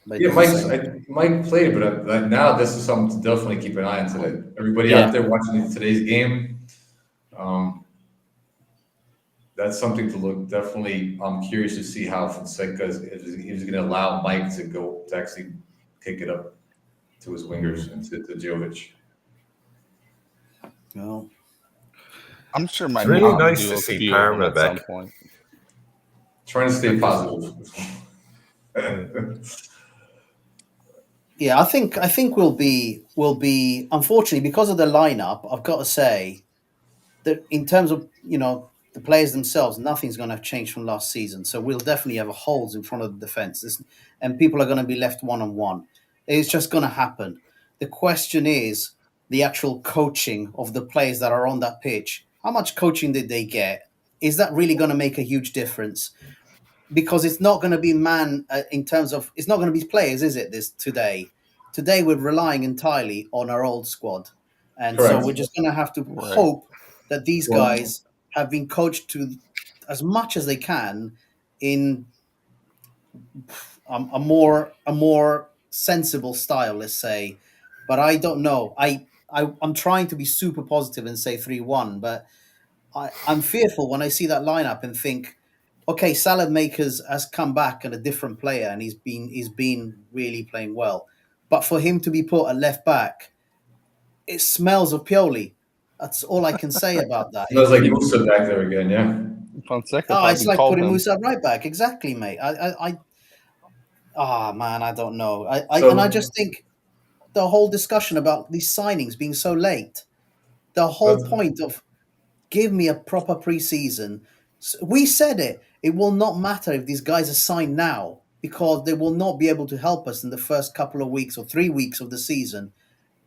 Mike played, but now this is something to definitely keep an eye on today. Everybody out there watching today's game, that's something to look. Definitely, I'm curious to see how Fonseca is going to allow Mike to actually kick it up to his wingers and to Jovic. No, I'm sure Mike. It's really nice to see Parma back. Trying to stay positive. Yeah, I think we'll be unfortunately because of the lineup. I've got to say that in terms of the players themselves, nothing's going to change from last season. So we'll definitely have holes in front of the defense, and people are going to be left one-on-one. It's just going to happen. The question is the actual coaching of the players that are on that pitch. How much coaching did they get? Is that really going to make a huge difference? Because it's not going to be in terms of it's not going to be players, is it? Today we're relying entirely on our old squad, and Correct. So we're just going to have to hope that these guys have been coached to as much as they can in a more sensible style, let's say. But I don't know. I'm trying to be super positive and say 3-1, but I'm fearful when I see that lineup and think, okay, Salad Makers has come back and a different player, and he's been really playing well. But for him to be put at left back, it smells of Pioli. That's all I can say about that. Smells like Musa back there again, yeah. Fonseca it's like putting Musa at right back. Exactly, mate. Man, I don't know. I just think the whole discussion about these signings being so late, the whole point of give me a proper preseason. We said it. It will not matter if these guys are signed now because they will not be able to help us in the first couple of weeks or 3 weeks of the season.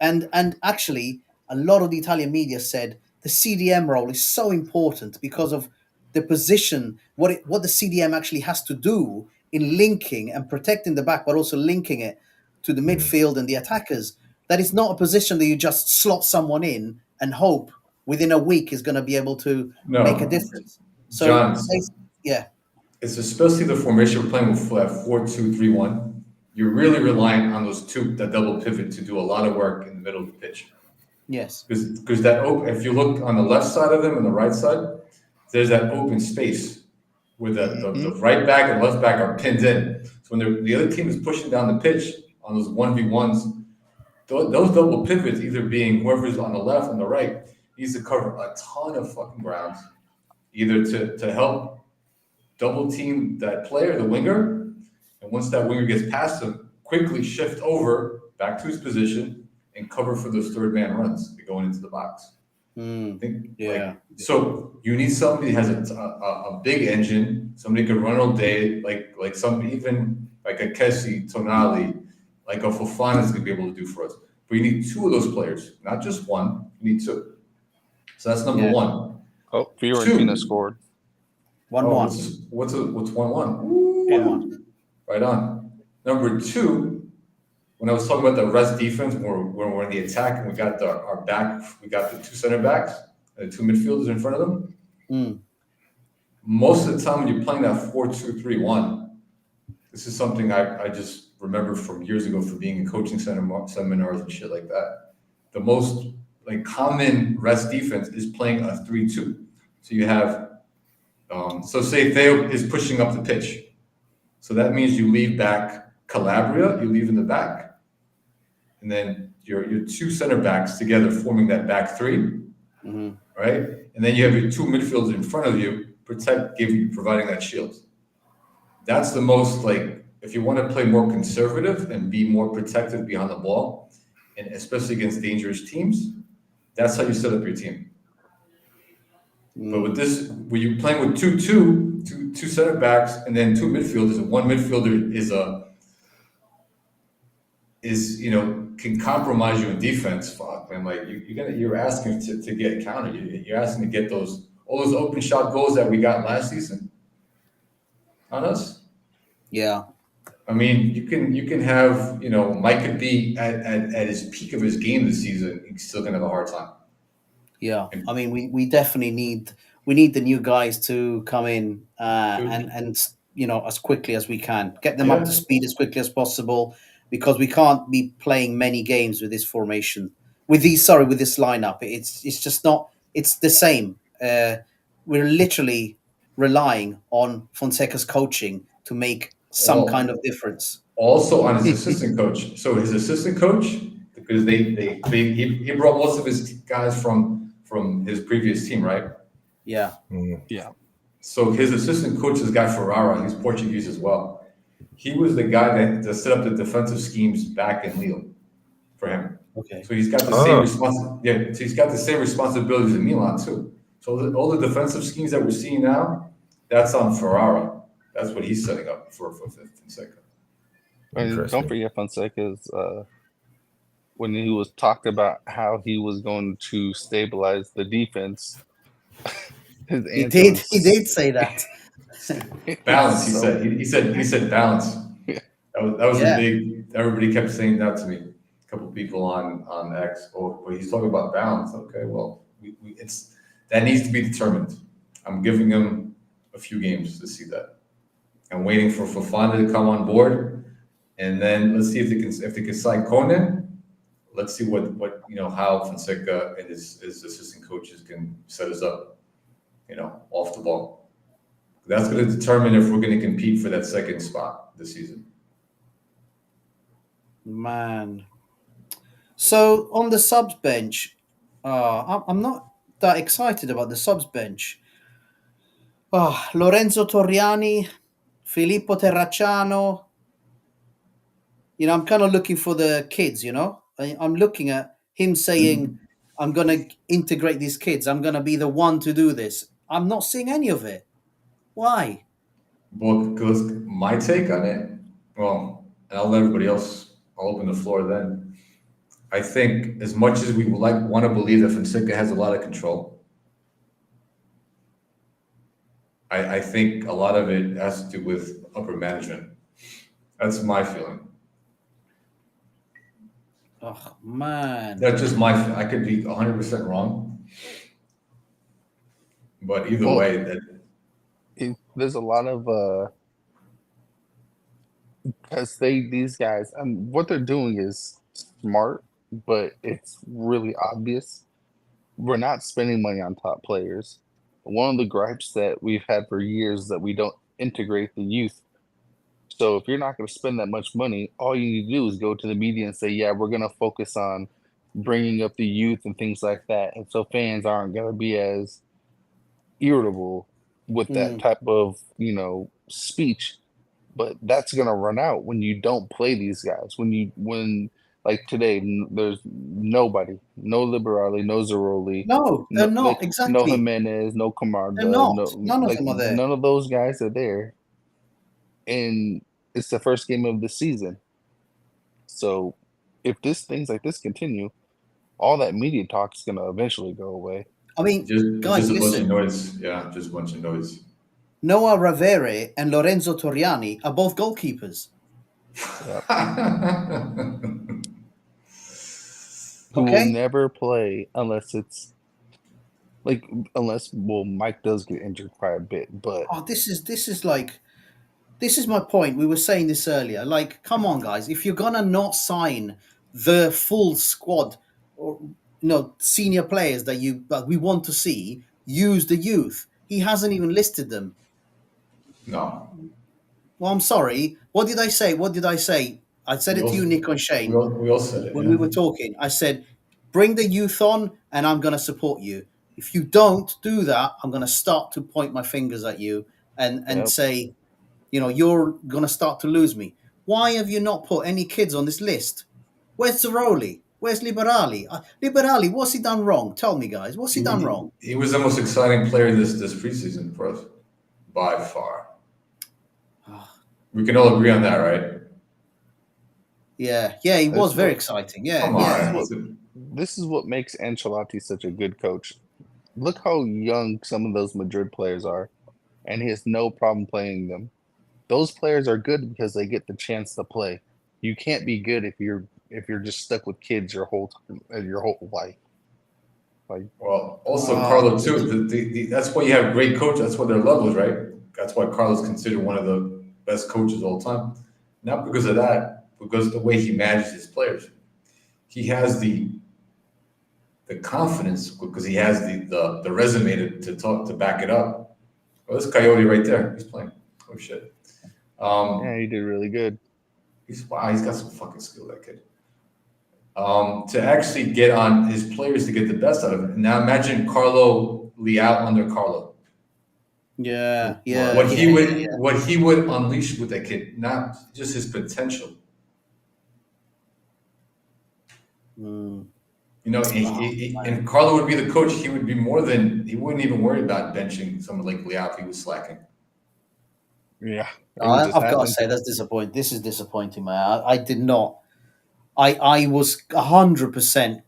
And actually, a lot of the Italian media said the CDM role is so important because of the position, what the CDM actually has to do in linking and protecting the back, but also linking it to the midfield and the attackers. That is not a position that you just slot someone in and hope within a week is going to be able to make a difference. So, John, it's especially the formation we're playing with 4-2-3-1. You're really relying on that double pivot to do a lot of work in the middle of the pitch. Yes. Because that open, if you look on the left side of them and the right side, there's that open space where the right back and left back are pinned in. So when the other team is pushing down the pitch on those 1v1s, those double pivots, either being whoever's on the left and the right, needs to cover a ton of fucking ground, either to help double team that player, the winger, and once that winger gets past him, quickly shift over back to his position and cover for those third man runs going into the box. So you need somebody that has a big engine, somebody who can run all day, like somebody even like a Kessie, Tonali, like a Fofana is going to be able to do for us. But you need two of those players, not just one. You need two. So that's number one. Oh, Fiorentina scored. 1-1. What's 1-1? 1-1. Right on. Number two, when I was talking about the rest defense, when we're in the attack and we got our back, we got the two center backs and the two midfielders in front of them. Most of the time when you're playing that 4-2-3-1, this is something I just remember from years ago from being in coaching seminars and shit like that. The most common rest defense is playing a 3-2. So you have, so say Theo is pushing up the pitch. So that means you leave back Calabria, you leave in the back. And then your two center backs together forming that back three, right? And then you have your two midfielders in front of you, providing that shield. That's the most, if you want to play more conservative and be more protective behind the ball, and especially against dangerous teams, that's how you set up your team. But with this, when you're playing with two center backs and then two midfielders, and one midfielder can compromise you in defense. Fuck, man! You're asking to get countered. You're asking to get all those open shot goals that we got last season on us. Yeah. I mean, you can have Mike could be at his peak of his game this season. He's still gonna have a hard time. Yeah, I mean, we definitely need the new guys to come in and as quickly as we can, get them up to speed as quickly as possible, because we can't be playing many games with this formation, with this lineup. It's just not. It's the same. We're literally relying on Fonseca's coaching to make some kind of difference. Also on his assistant coach. So his assistant coach, because he brought most of his guys from his previous team, right? Yeah. Yeah. So his assistant coach is guy Ferrara. He's Portuguese as well. He was the guy that set up the defensive schemes back in Lille for him. Okay. So he's got the same So he's got the same responsibilities in Milan too. So all the defensive schemes that we're seeing now, that's on Ferrara. That's what he's setting up for Fonseca. And don't forget Fonseca's when he was talked about how he was going to stabilize the defense. He did say that. Balance, he said balance. That was a big. Everybody kept saying that to me. A couple people on X. But he's talking about balance. Okay, well, that needs to be determined. I'm giving him a few games to see that. I'm waiting for Fofana to come on board, and then let's see if they can sign Konen. Let's see what how Fonseca and his assistant coaches can set us up, off the ball. That's going to determine if we're going to compete for that second spot this season. Man. So on the subs bench, I'm not that excited about the subs bench. Lorenzo Torriani, Filippo Terracciano. I'm kind of looking for the kids, I'm looking at him saying, I'm going to integrate these kids. I'm going to be the one to do this. I'm not seeing any of it. Why? Well, because my take on it, well, and I'll let everybody else, I'll open the floor then. I think as much as we want to believe that Fonseca has a lot of control, I think a lot of it has to do with upper management. That's my feeling. Oh, man. That's just I could be 100% wrong. But either way, there's a lot of because these guys, what they're doing is smart, but it's really obvious. We're not spending money on top players. One of the gripes that we've had for years is that we don't integrate the youth. So if you're not going to spend that much money, all you need to do is go to the media and say, yeah, we're going to focus on bringing up the youth and things like that. And so fans aren't going to be as irritable with that type of, speech. But that's going to run out when you don't play these guys. When like today, there's nobody, no Liberali, no Zeroli, No, they're not. no Exactly. Jimenez, no They're Camarda, not. None of them are there. none of those guys are there. And it's the first game of the season. So if things like this continue, all that media talk is going to eventually go away. I mean, guys, just a bunch of listen. noise. Yeah, just a bunch of noise. Noah Ravere and Lorenzo Torriani are both goalkeepers. Who will Okay. never play unless Mike does get injured quite a bit. But Oh, this is my point. We were saying this earlier. Like, come on, guys. If you're gonna not sign the full squad or senior players that we want to see, use the youth. He hasn't even listed them. No. Well, I'm sorry. What did I say? I said it to you, Nicko and Shane. We all said it. When we were talking, I said, bring the youth on and I'm going to support you. If you don't do that, I'm going to start to point my fingers at you and say, you're going to start to lose me. Why have you not put any kids on this list? Where's Zeroli? Where's Liberali? Liberali, what's he done wrong? Tell me, guys. What's he done wrong? He was the most exciting player this preseason for us, by far. We can all agree on that, right? Yeah, he was very exciting. Yeah, Come on. This is what makes Ancelotti such a good coach. Look how young some of those Madrid players are, and he has no problem playing them. Those players are good because they get the chance to play. You can't be good if you're just stuck with kids your whole life. Well, also Carlo too. That's why you have great coaches. That's why they're levels, right? That's why Carlo's considered one of the best coaches of all time. Not because of that, because of the way he manages his players. He has the confidence because he has the resume to back it up. Well, this Coyote right there, he's playing. Oh shit! Yeah, he did really good. He's got some fucking skill, that kid. To actually get on his players to get the best out of it. Now imagine Carlo Leao under Carlo. Yeah. What he would unleash with that kid, not just his potential. And Carlo would be the coach. He would be he wouldn't even worry about benching someone like Leao if he was slacking. Yeah. I've got to say that's disappointing. This is disappointing, man. I did not. I was 100%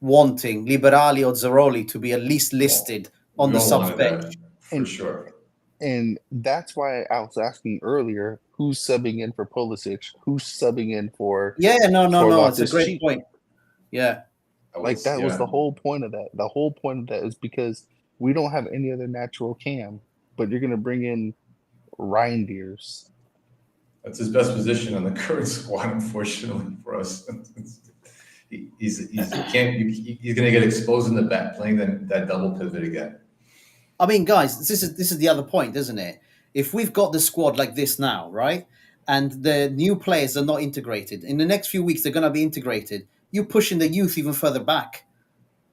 wanting Liberali or Zeroli to be at least listed on the sub bench. For sure. And that's why I was asking earlier, who's subbing in for Pulisic? Who's subbing in for... Yeah, no. It's a great point. Yeah. That was the whole point of that. The whole point of that is because we don't have any other natural cam, but you're going to bring in Reindeers. That's his best position on the current squad, unfortunately for us. He's going to get exposed in the back playing that double pivot again. I mean, guys, this is the other point, isn't it? If we've got the squad like this now, right, and the new players are not integrated, in the next few weeks they're going to be integrated. You're pushing the youth even further back.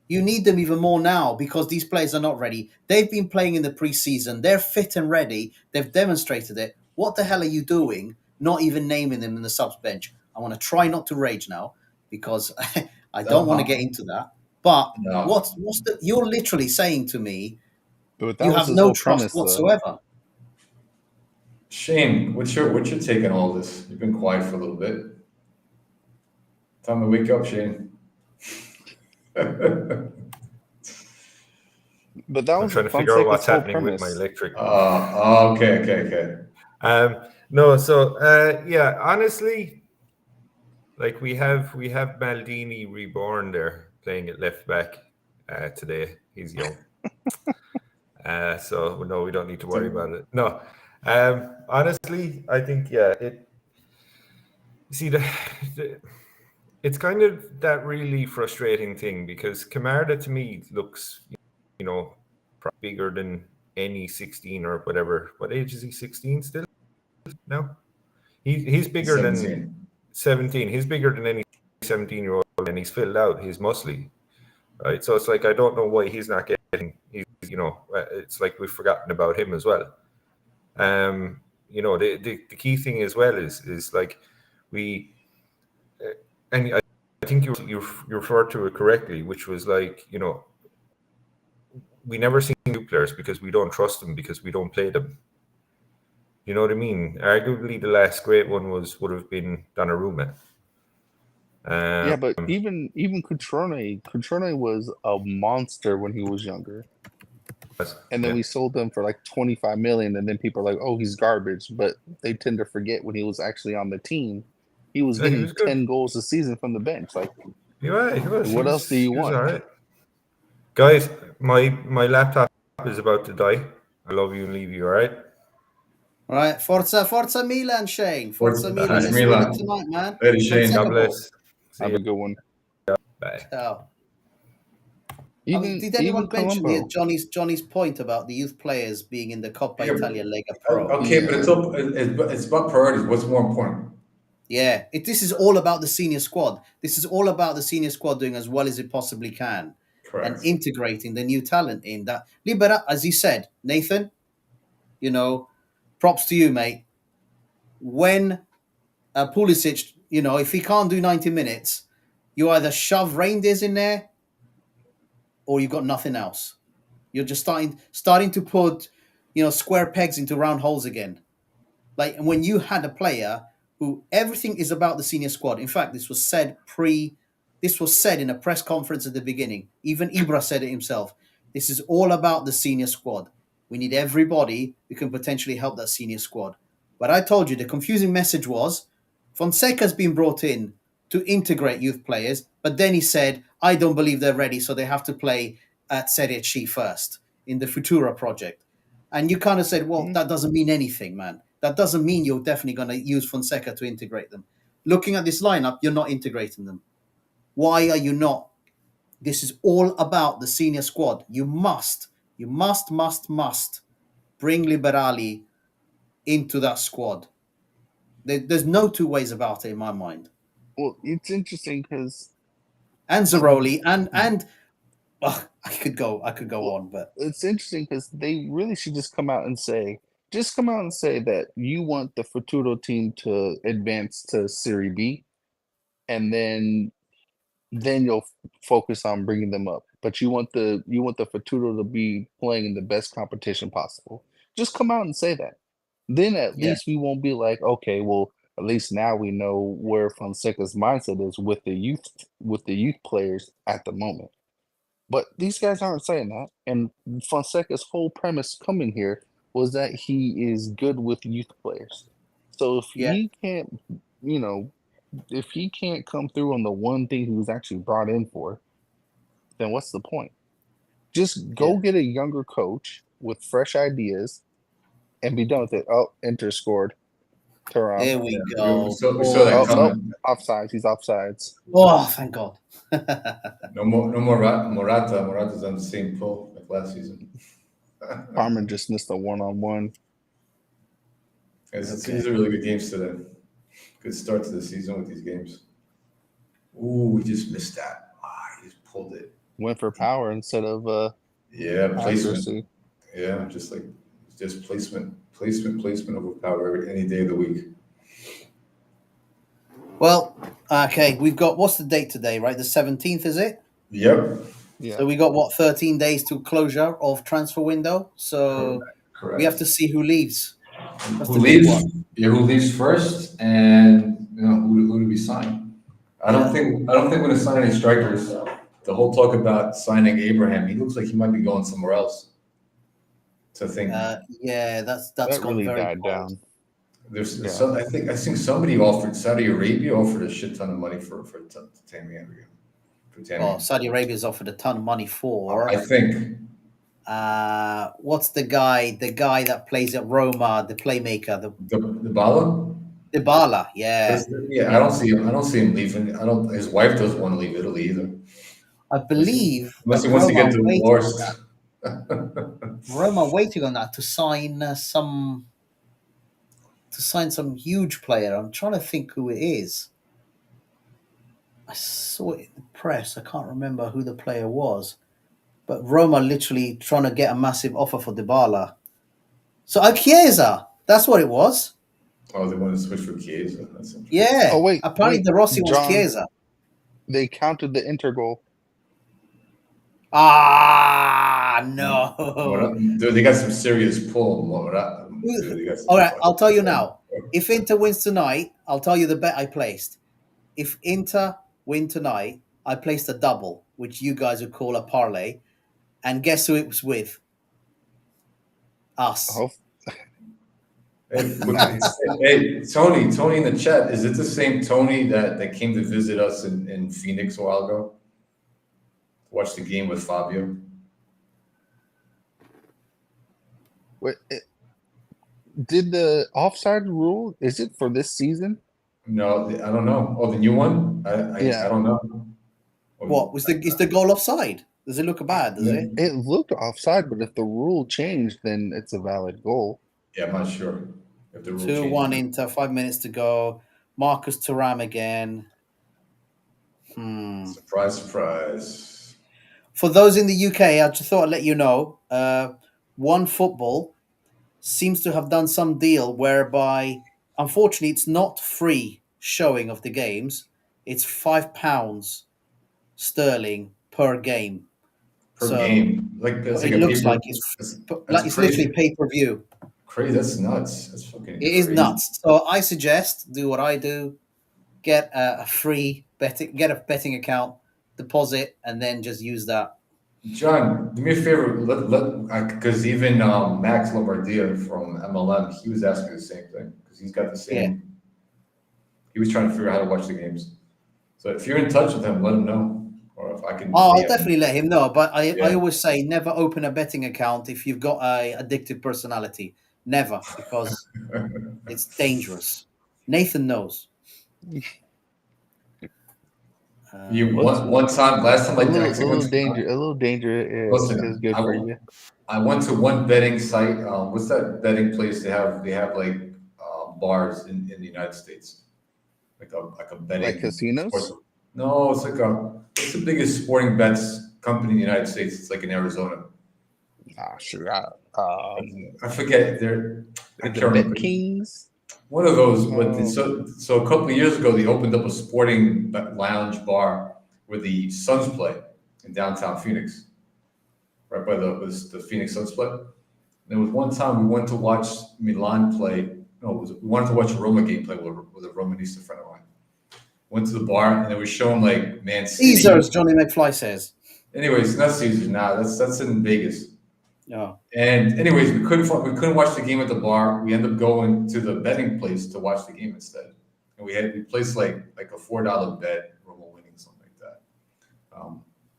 You need them even more now because these players are not ready. They've been playing in the preseason. They're fit and ready. They've demonstrated it. What the hell are you doing? Not even naming them in the subs bench. I want to try not to rage now because I don't want to get into that. But you're literally saying to me, you have no trust whatsoever. Shane, what's your take on all this? You've been quiet for a little bit. Time to wake up, Shane. But that was I'm trying to figure out what's happening with my electric. Okay. No, so honestly, like we have Maldini reborn there playing at left back today. He's young. So no, we don't need to worry about it. No. Honestly, I think it's kind of that really frustrating thing because Camarda to me looks, bigger than any 16 or whatever. What age is he? 16 still? No, he's bigger than 17. He's bigger than any 17-year-old, and he's filled out. He's muscly, right? So it's like I don't know why he's not getting. It's like we've forgotten about him as well. The key thing as well is like we, and I think you referred to it correctly, which was like we never see new players because we don't trust them because we don't play them. You know what I mean? Arguably, the last great one would have been Donnarumma. But even Cutrone was a monster when he was younger, and then we sold him for like 25 million, and then people are like, "Oh, he's garbage," but they tend to forget when he was actually on the team, he was getting 10 goals a season from the bench. Like, he was. What else do you want? All right. Guys, my laptop is about to die. I love you and leave you, all right? All right. Forza Milan, Shane. Forza Milan. Nice Let's Milan. win it tonight, man. Later, Shane. God bless. Have a good one. Bye. Oh. Even, did anyone mention Colombo. Johnny's point about the youth players being in the Coppa Italia Lega Pro? Okay, but it's about priorities. What's more important? Yeah, this is all about the senior squad. This is all about the senior squad doing as well as it possibly can. Correct. And integrating the new talent in that. As you said, Nathan, props to you, mate. When Pulisic, if he can't do 90 minutes, you either shove reindeers in there or you've got nothing else. You're just starting to put, square pegs into round holes again. Like when you had a player who everything is about the senior squad. In fact, this was said in a press conference at the beginning. Even Ibra said it himself. This is all about the senior squad. We need everybody who can potentially help that senior squad. But I told you the confusing message was Fonseca's been brought in to integrate youth players, but then he said, I don't believe they're ready, so they have to play at Serie C first in the Futura project. And you kind of said, well, that doesn't mean anything, man. That doesn't mean you're definitely going to use Fonseca to integrate them. Looking at this lineup, you're not integrating them. Why are you not? This is all about the senior squad. You must bring Liberali into that squad. There's no two ways about it in my mind. Well, it's interesting because and Zaroli and I could go on, but it's interesting because they really should just come out and say that you want the Futuro team to advance to Serie B, and then you'll focus on bringing them up. But you want the Futuro to be playing in the best competition possible. Just come out and say that. Then at least we won't be like, okay, well, at least now we know where Fonseca's mindset is with the youth players at the moment. But these guys aren't saying that. And Fonseca's whole premise coming here was that he is good with youth players. So if he can't, if he can't come through on the one thing he was actually brought in for, then what's the point? Just go get a younger coach with fresh ideas and be done with it. Oh, Inter scored. Thuram. There we go. We saw that coming. Offsides. He's offsides. Oh, thank God. No more Morata. Morata's on the same pull like last season. Palmer just missed a one-on-one. These are really good games today. Good start to the season with these games. Ooh, we just missed that. He just pulled it. Went for power instead of placement. accuracy. Yeah, just placement over power any day of the week. Well, okay, we've got, what's the date today, right? The 17th, is it? Yep. Yeah. So we got 13 days to closure of transfer window. So Correct. we have to see who leaves. Who leaves first, and who do we sign? I don't think we're going to sign any strikers. The whole talk about signing Abraham, he looks like he might be going somewhere else. So I think that's that gone really very died cold. down. There's some. I think somebody offered Saudi Arabia offered a shit ton of money for Tammy Abraham. Oh, Saudi Arabia's offered a ton of money for. I think. What's the guy that plays at Roma, the playmaker? The Bala? Dybala, yeah. Yeah, I don't see him. I don't see him leaving. I don't. His wife doesn't want to leave Italy either, I believe unless he wants to Roma get are waiting on divorced. that. Roma are waiting on that to sign some huge player. I'm trying to think who it is. I saw it in the press. I can't remember who the player was, but Roma literally trying to get a massive offer for Dybala. So Chiesa, that's what it was. Oh, they want to switch for Chiesa. That's interesting. Yeah. Oh wait, Apparently De Rossi wants John. Chiesa. They counted the Inter goal. Ah, Mora- no. Dude, they got some serious pull. Dude, they got some All right, I'll tell you fucking- now. If Inter wins tonight, I'll tell you the bet I placed. If Inter win tonight, I placed a double, which you guys would call a parlay. And guess who it was with? Us. Oh, Hey, Tony in the chat. Is it the same Tony that came to visit us in Phoenix a while ago? Watch the game with Fabio. wait, did the offside rule? Is it for this season? No, I don't know. Oh, the new one? I Yeah. don't know. What was is the goal offside? Does it look bad? Does it? It looked offside, but if the rule changed, then it's a valid goal. Yeah, I'm not sure if the rule 2-1 changes. Inter, 5 minutes to go. Marcus Thuram again. Surprise, surprise. For those in the UK, I just thought I'd let you know. One Football seems to have done some deal whereby, unfortunately, it's not free showing of the games. It's £5 sterling per game. Per So game. Like that's it like a looks paper. like it's literally pay-per-view. Crazy. That's nuts. That's fucking It is crazy. nuts. So I suggest do what I do: get a free betting, get a betting account, deposit, and then just use that. John, do me a favor. Because even Max Lombardia from MLM, he was asking the same thing because he's got the same. Yeah. He was trying to figure out how to watch the games. So if you're in touch with him, let him know, or if I can. Oh, I'll DM him. definitely let him know. But I Yeah. always say never open a betting account if you've got a addictive personality. Never, because it's dangerous. Nathan knows. One time, last time A I little, actually went to danger. A little danger Listen, is good for you. I went to one betting site. What's that betting place they have? They have like bars in the United States, like a betting Like casinos? sports- No, it's it's the biggest sporting bets company in the United States. It's like in Arizona. Sure. I forget. I The can't remember. Bet Kings. One of those. But Oh. so a couple of years ago, they opened up a sporting lounge bar where the Suns play in downtown Phoenix, right by the Phoenix Suns play. And there was one time we went to watch Milan play. No, we wanted to watch a Roma game play with a Romanista friend of mine. Went to the bar and they were showing like Man City. Caesars, Johnny McFly says. Anyways, not Caesars. Nah, that's in Vegas. No. And anyways, we couldn't watch the game at the bar. We ended up going to the betting place to watch the game instead. And we placed like a $4 bet, Roma winning something like that,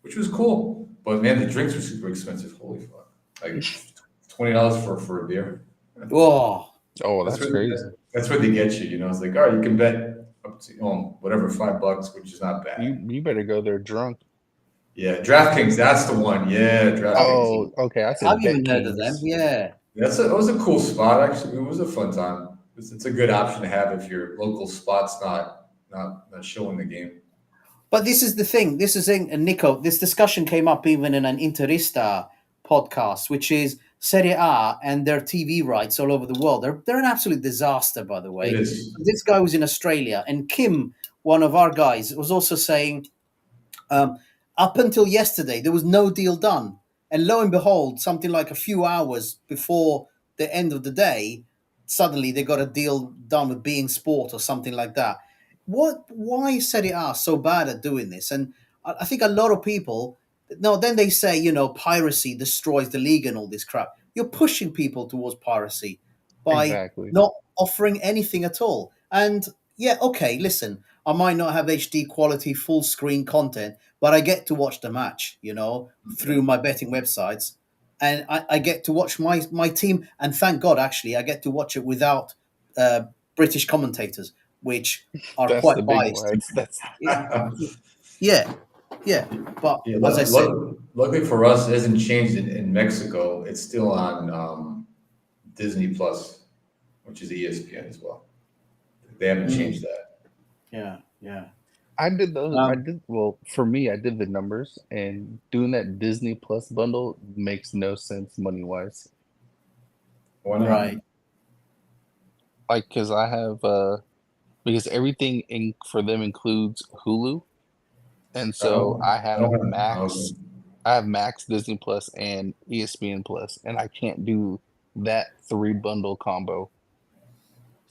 which was cool. But man, the drinks were super expensive. Holy fuck! Like $20 for a beer. Oh, That's crazy. That's what they get you. You know, it's like, all right, you can bet up to whatever $5, which is not bad. You better go there drunk. Yeah, DraftKings, that's the one. Yeah, DraftKings. Oh, okay. I said I've Bet even heard of Kings. them. Yeah. That was a cool spot, actually. It was a fun time. It's a good option to have if your local spot's not showing the game. But this is the thing. This is in Nicko. This discussion came up even in an Interista podcast, which is Serie A and their TV rights all over the world. They're an absolute disaster, by the way. It is. This guy was in Australia, and Kim, one of our guys, was also saying, up until yesterday, there was no deal done, and lo and behold, something like a few hours before the end of the day, suddenly they got a deal done with Being Sport or something like that. Why is Serie A so bad at doing this? And I think a lot of people, no, then they say, piracy destroys the league and all this crap. You're pushing people towards piracy by Exactly. not offering anything at all. And yeah, okay, listen, I might not have HD quality full screen content, but I get to watch the match, through my betting websites. And I get to watch my team. And thank God, actually, I get to watch it without British commentators, which are That's quite the big biased. one. That's Yeah. But Yeah, as I said, luckily for us, it hasn't changed in Mexico. It's still on Disney Plus, which is ESPN as well. They haven't changed that. yeah. I did those. I Um, did well for me. I did the numbers, and doing that Disney Plus bundle makes no sense money wise. Why not? right. Like, because I have because everything for them includes Hulu, and so Oh, I I have don't have. Max. I have Max, Disney Plus, and ESPN Plus, and I can't do that 3 bundle combo.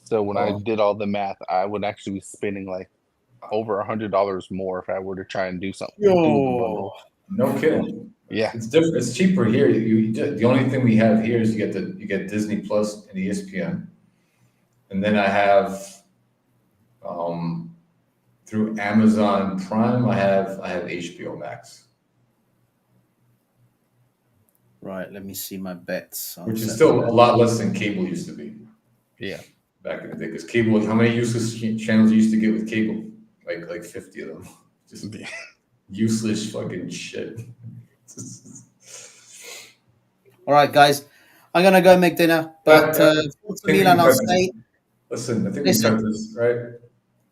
So when I Oh, did all the math, I would actually be spending like over $100 more if I were to try and do something do the Yo. bundle. no kidding. Yeah, It's different. It's cheaper here. The only thing we have here is you get Disney Plus and ESPN, and then I have through Amazon Prime. I have HBO Max, Right, let me see my bets. which is still a lot less than cable used to be yeah. back in the day. Because cable, how many useless channels you used to get with cable? Like 50 of them. Just useless fucking shit. All right, guys, I'm gonna go make dinner. But I Forza think we Milan, can I'll cut this. say Listen, I think we Listen. cut this, right?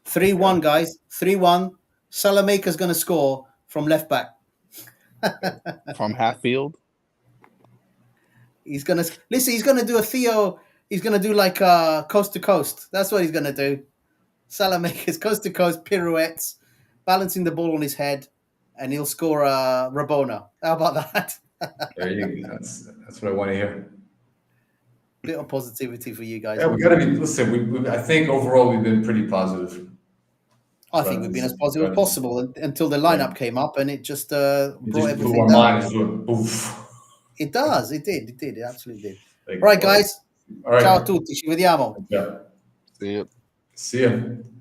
3-1, guys. 3-1. Salamaker's gonna score from left back. From half field. He's gonna listen. He's gonna do a Theo. He's gonna do like coast to coast. That's what he's gonna do. Salamaker's coast to coast pirouettes, balancing the ball on his head, and he'll score a Rabona. How about that? There you go. That's what I want to hear. Bit of positivity for you guys. Yeah, we got to be. Listen, I think overall we've been pretty positive. I think we've been as positive as possible until the lineup came up, and it just It brought just blew everything our down. minds. Oof. It does. It did. It did. It absolutely did. Like, All right, guys. All right. Ciao a tutti. Ci vediamo. Yeah. See it. See ya.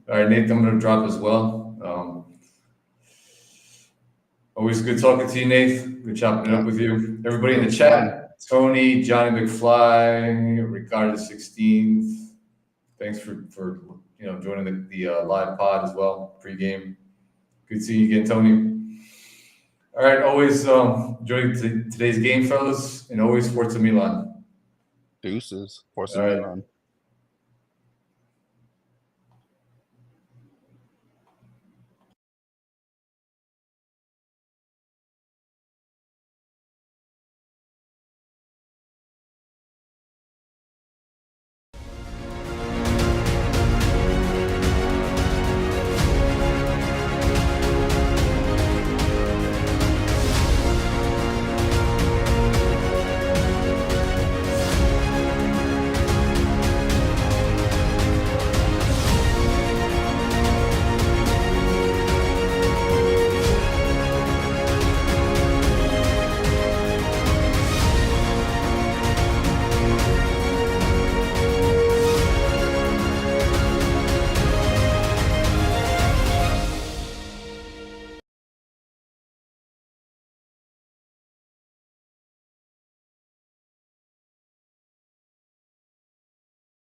All right, Nate, I'm going to drop as well. Always good talking to you, Nate. Good chopping it up with you. Everybody in the chat, Tony, Johnny McFly, Ricardo 16th. Thanks for joining the live pod as well, pregame. Good seeing you again, Tony. All right, always enjoy today's game, fellas, and always Forza Milan. Deuces. Forza All right. Milan.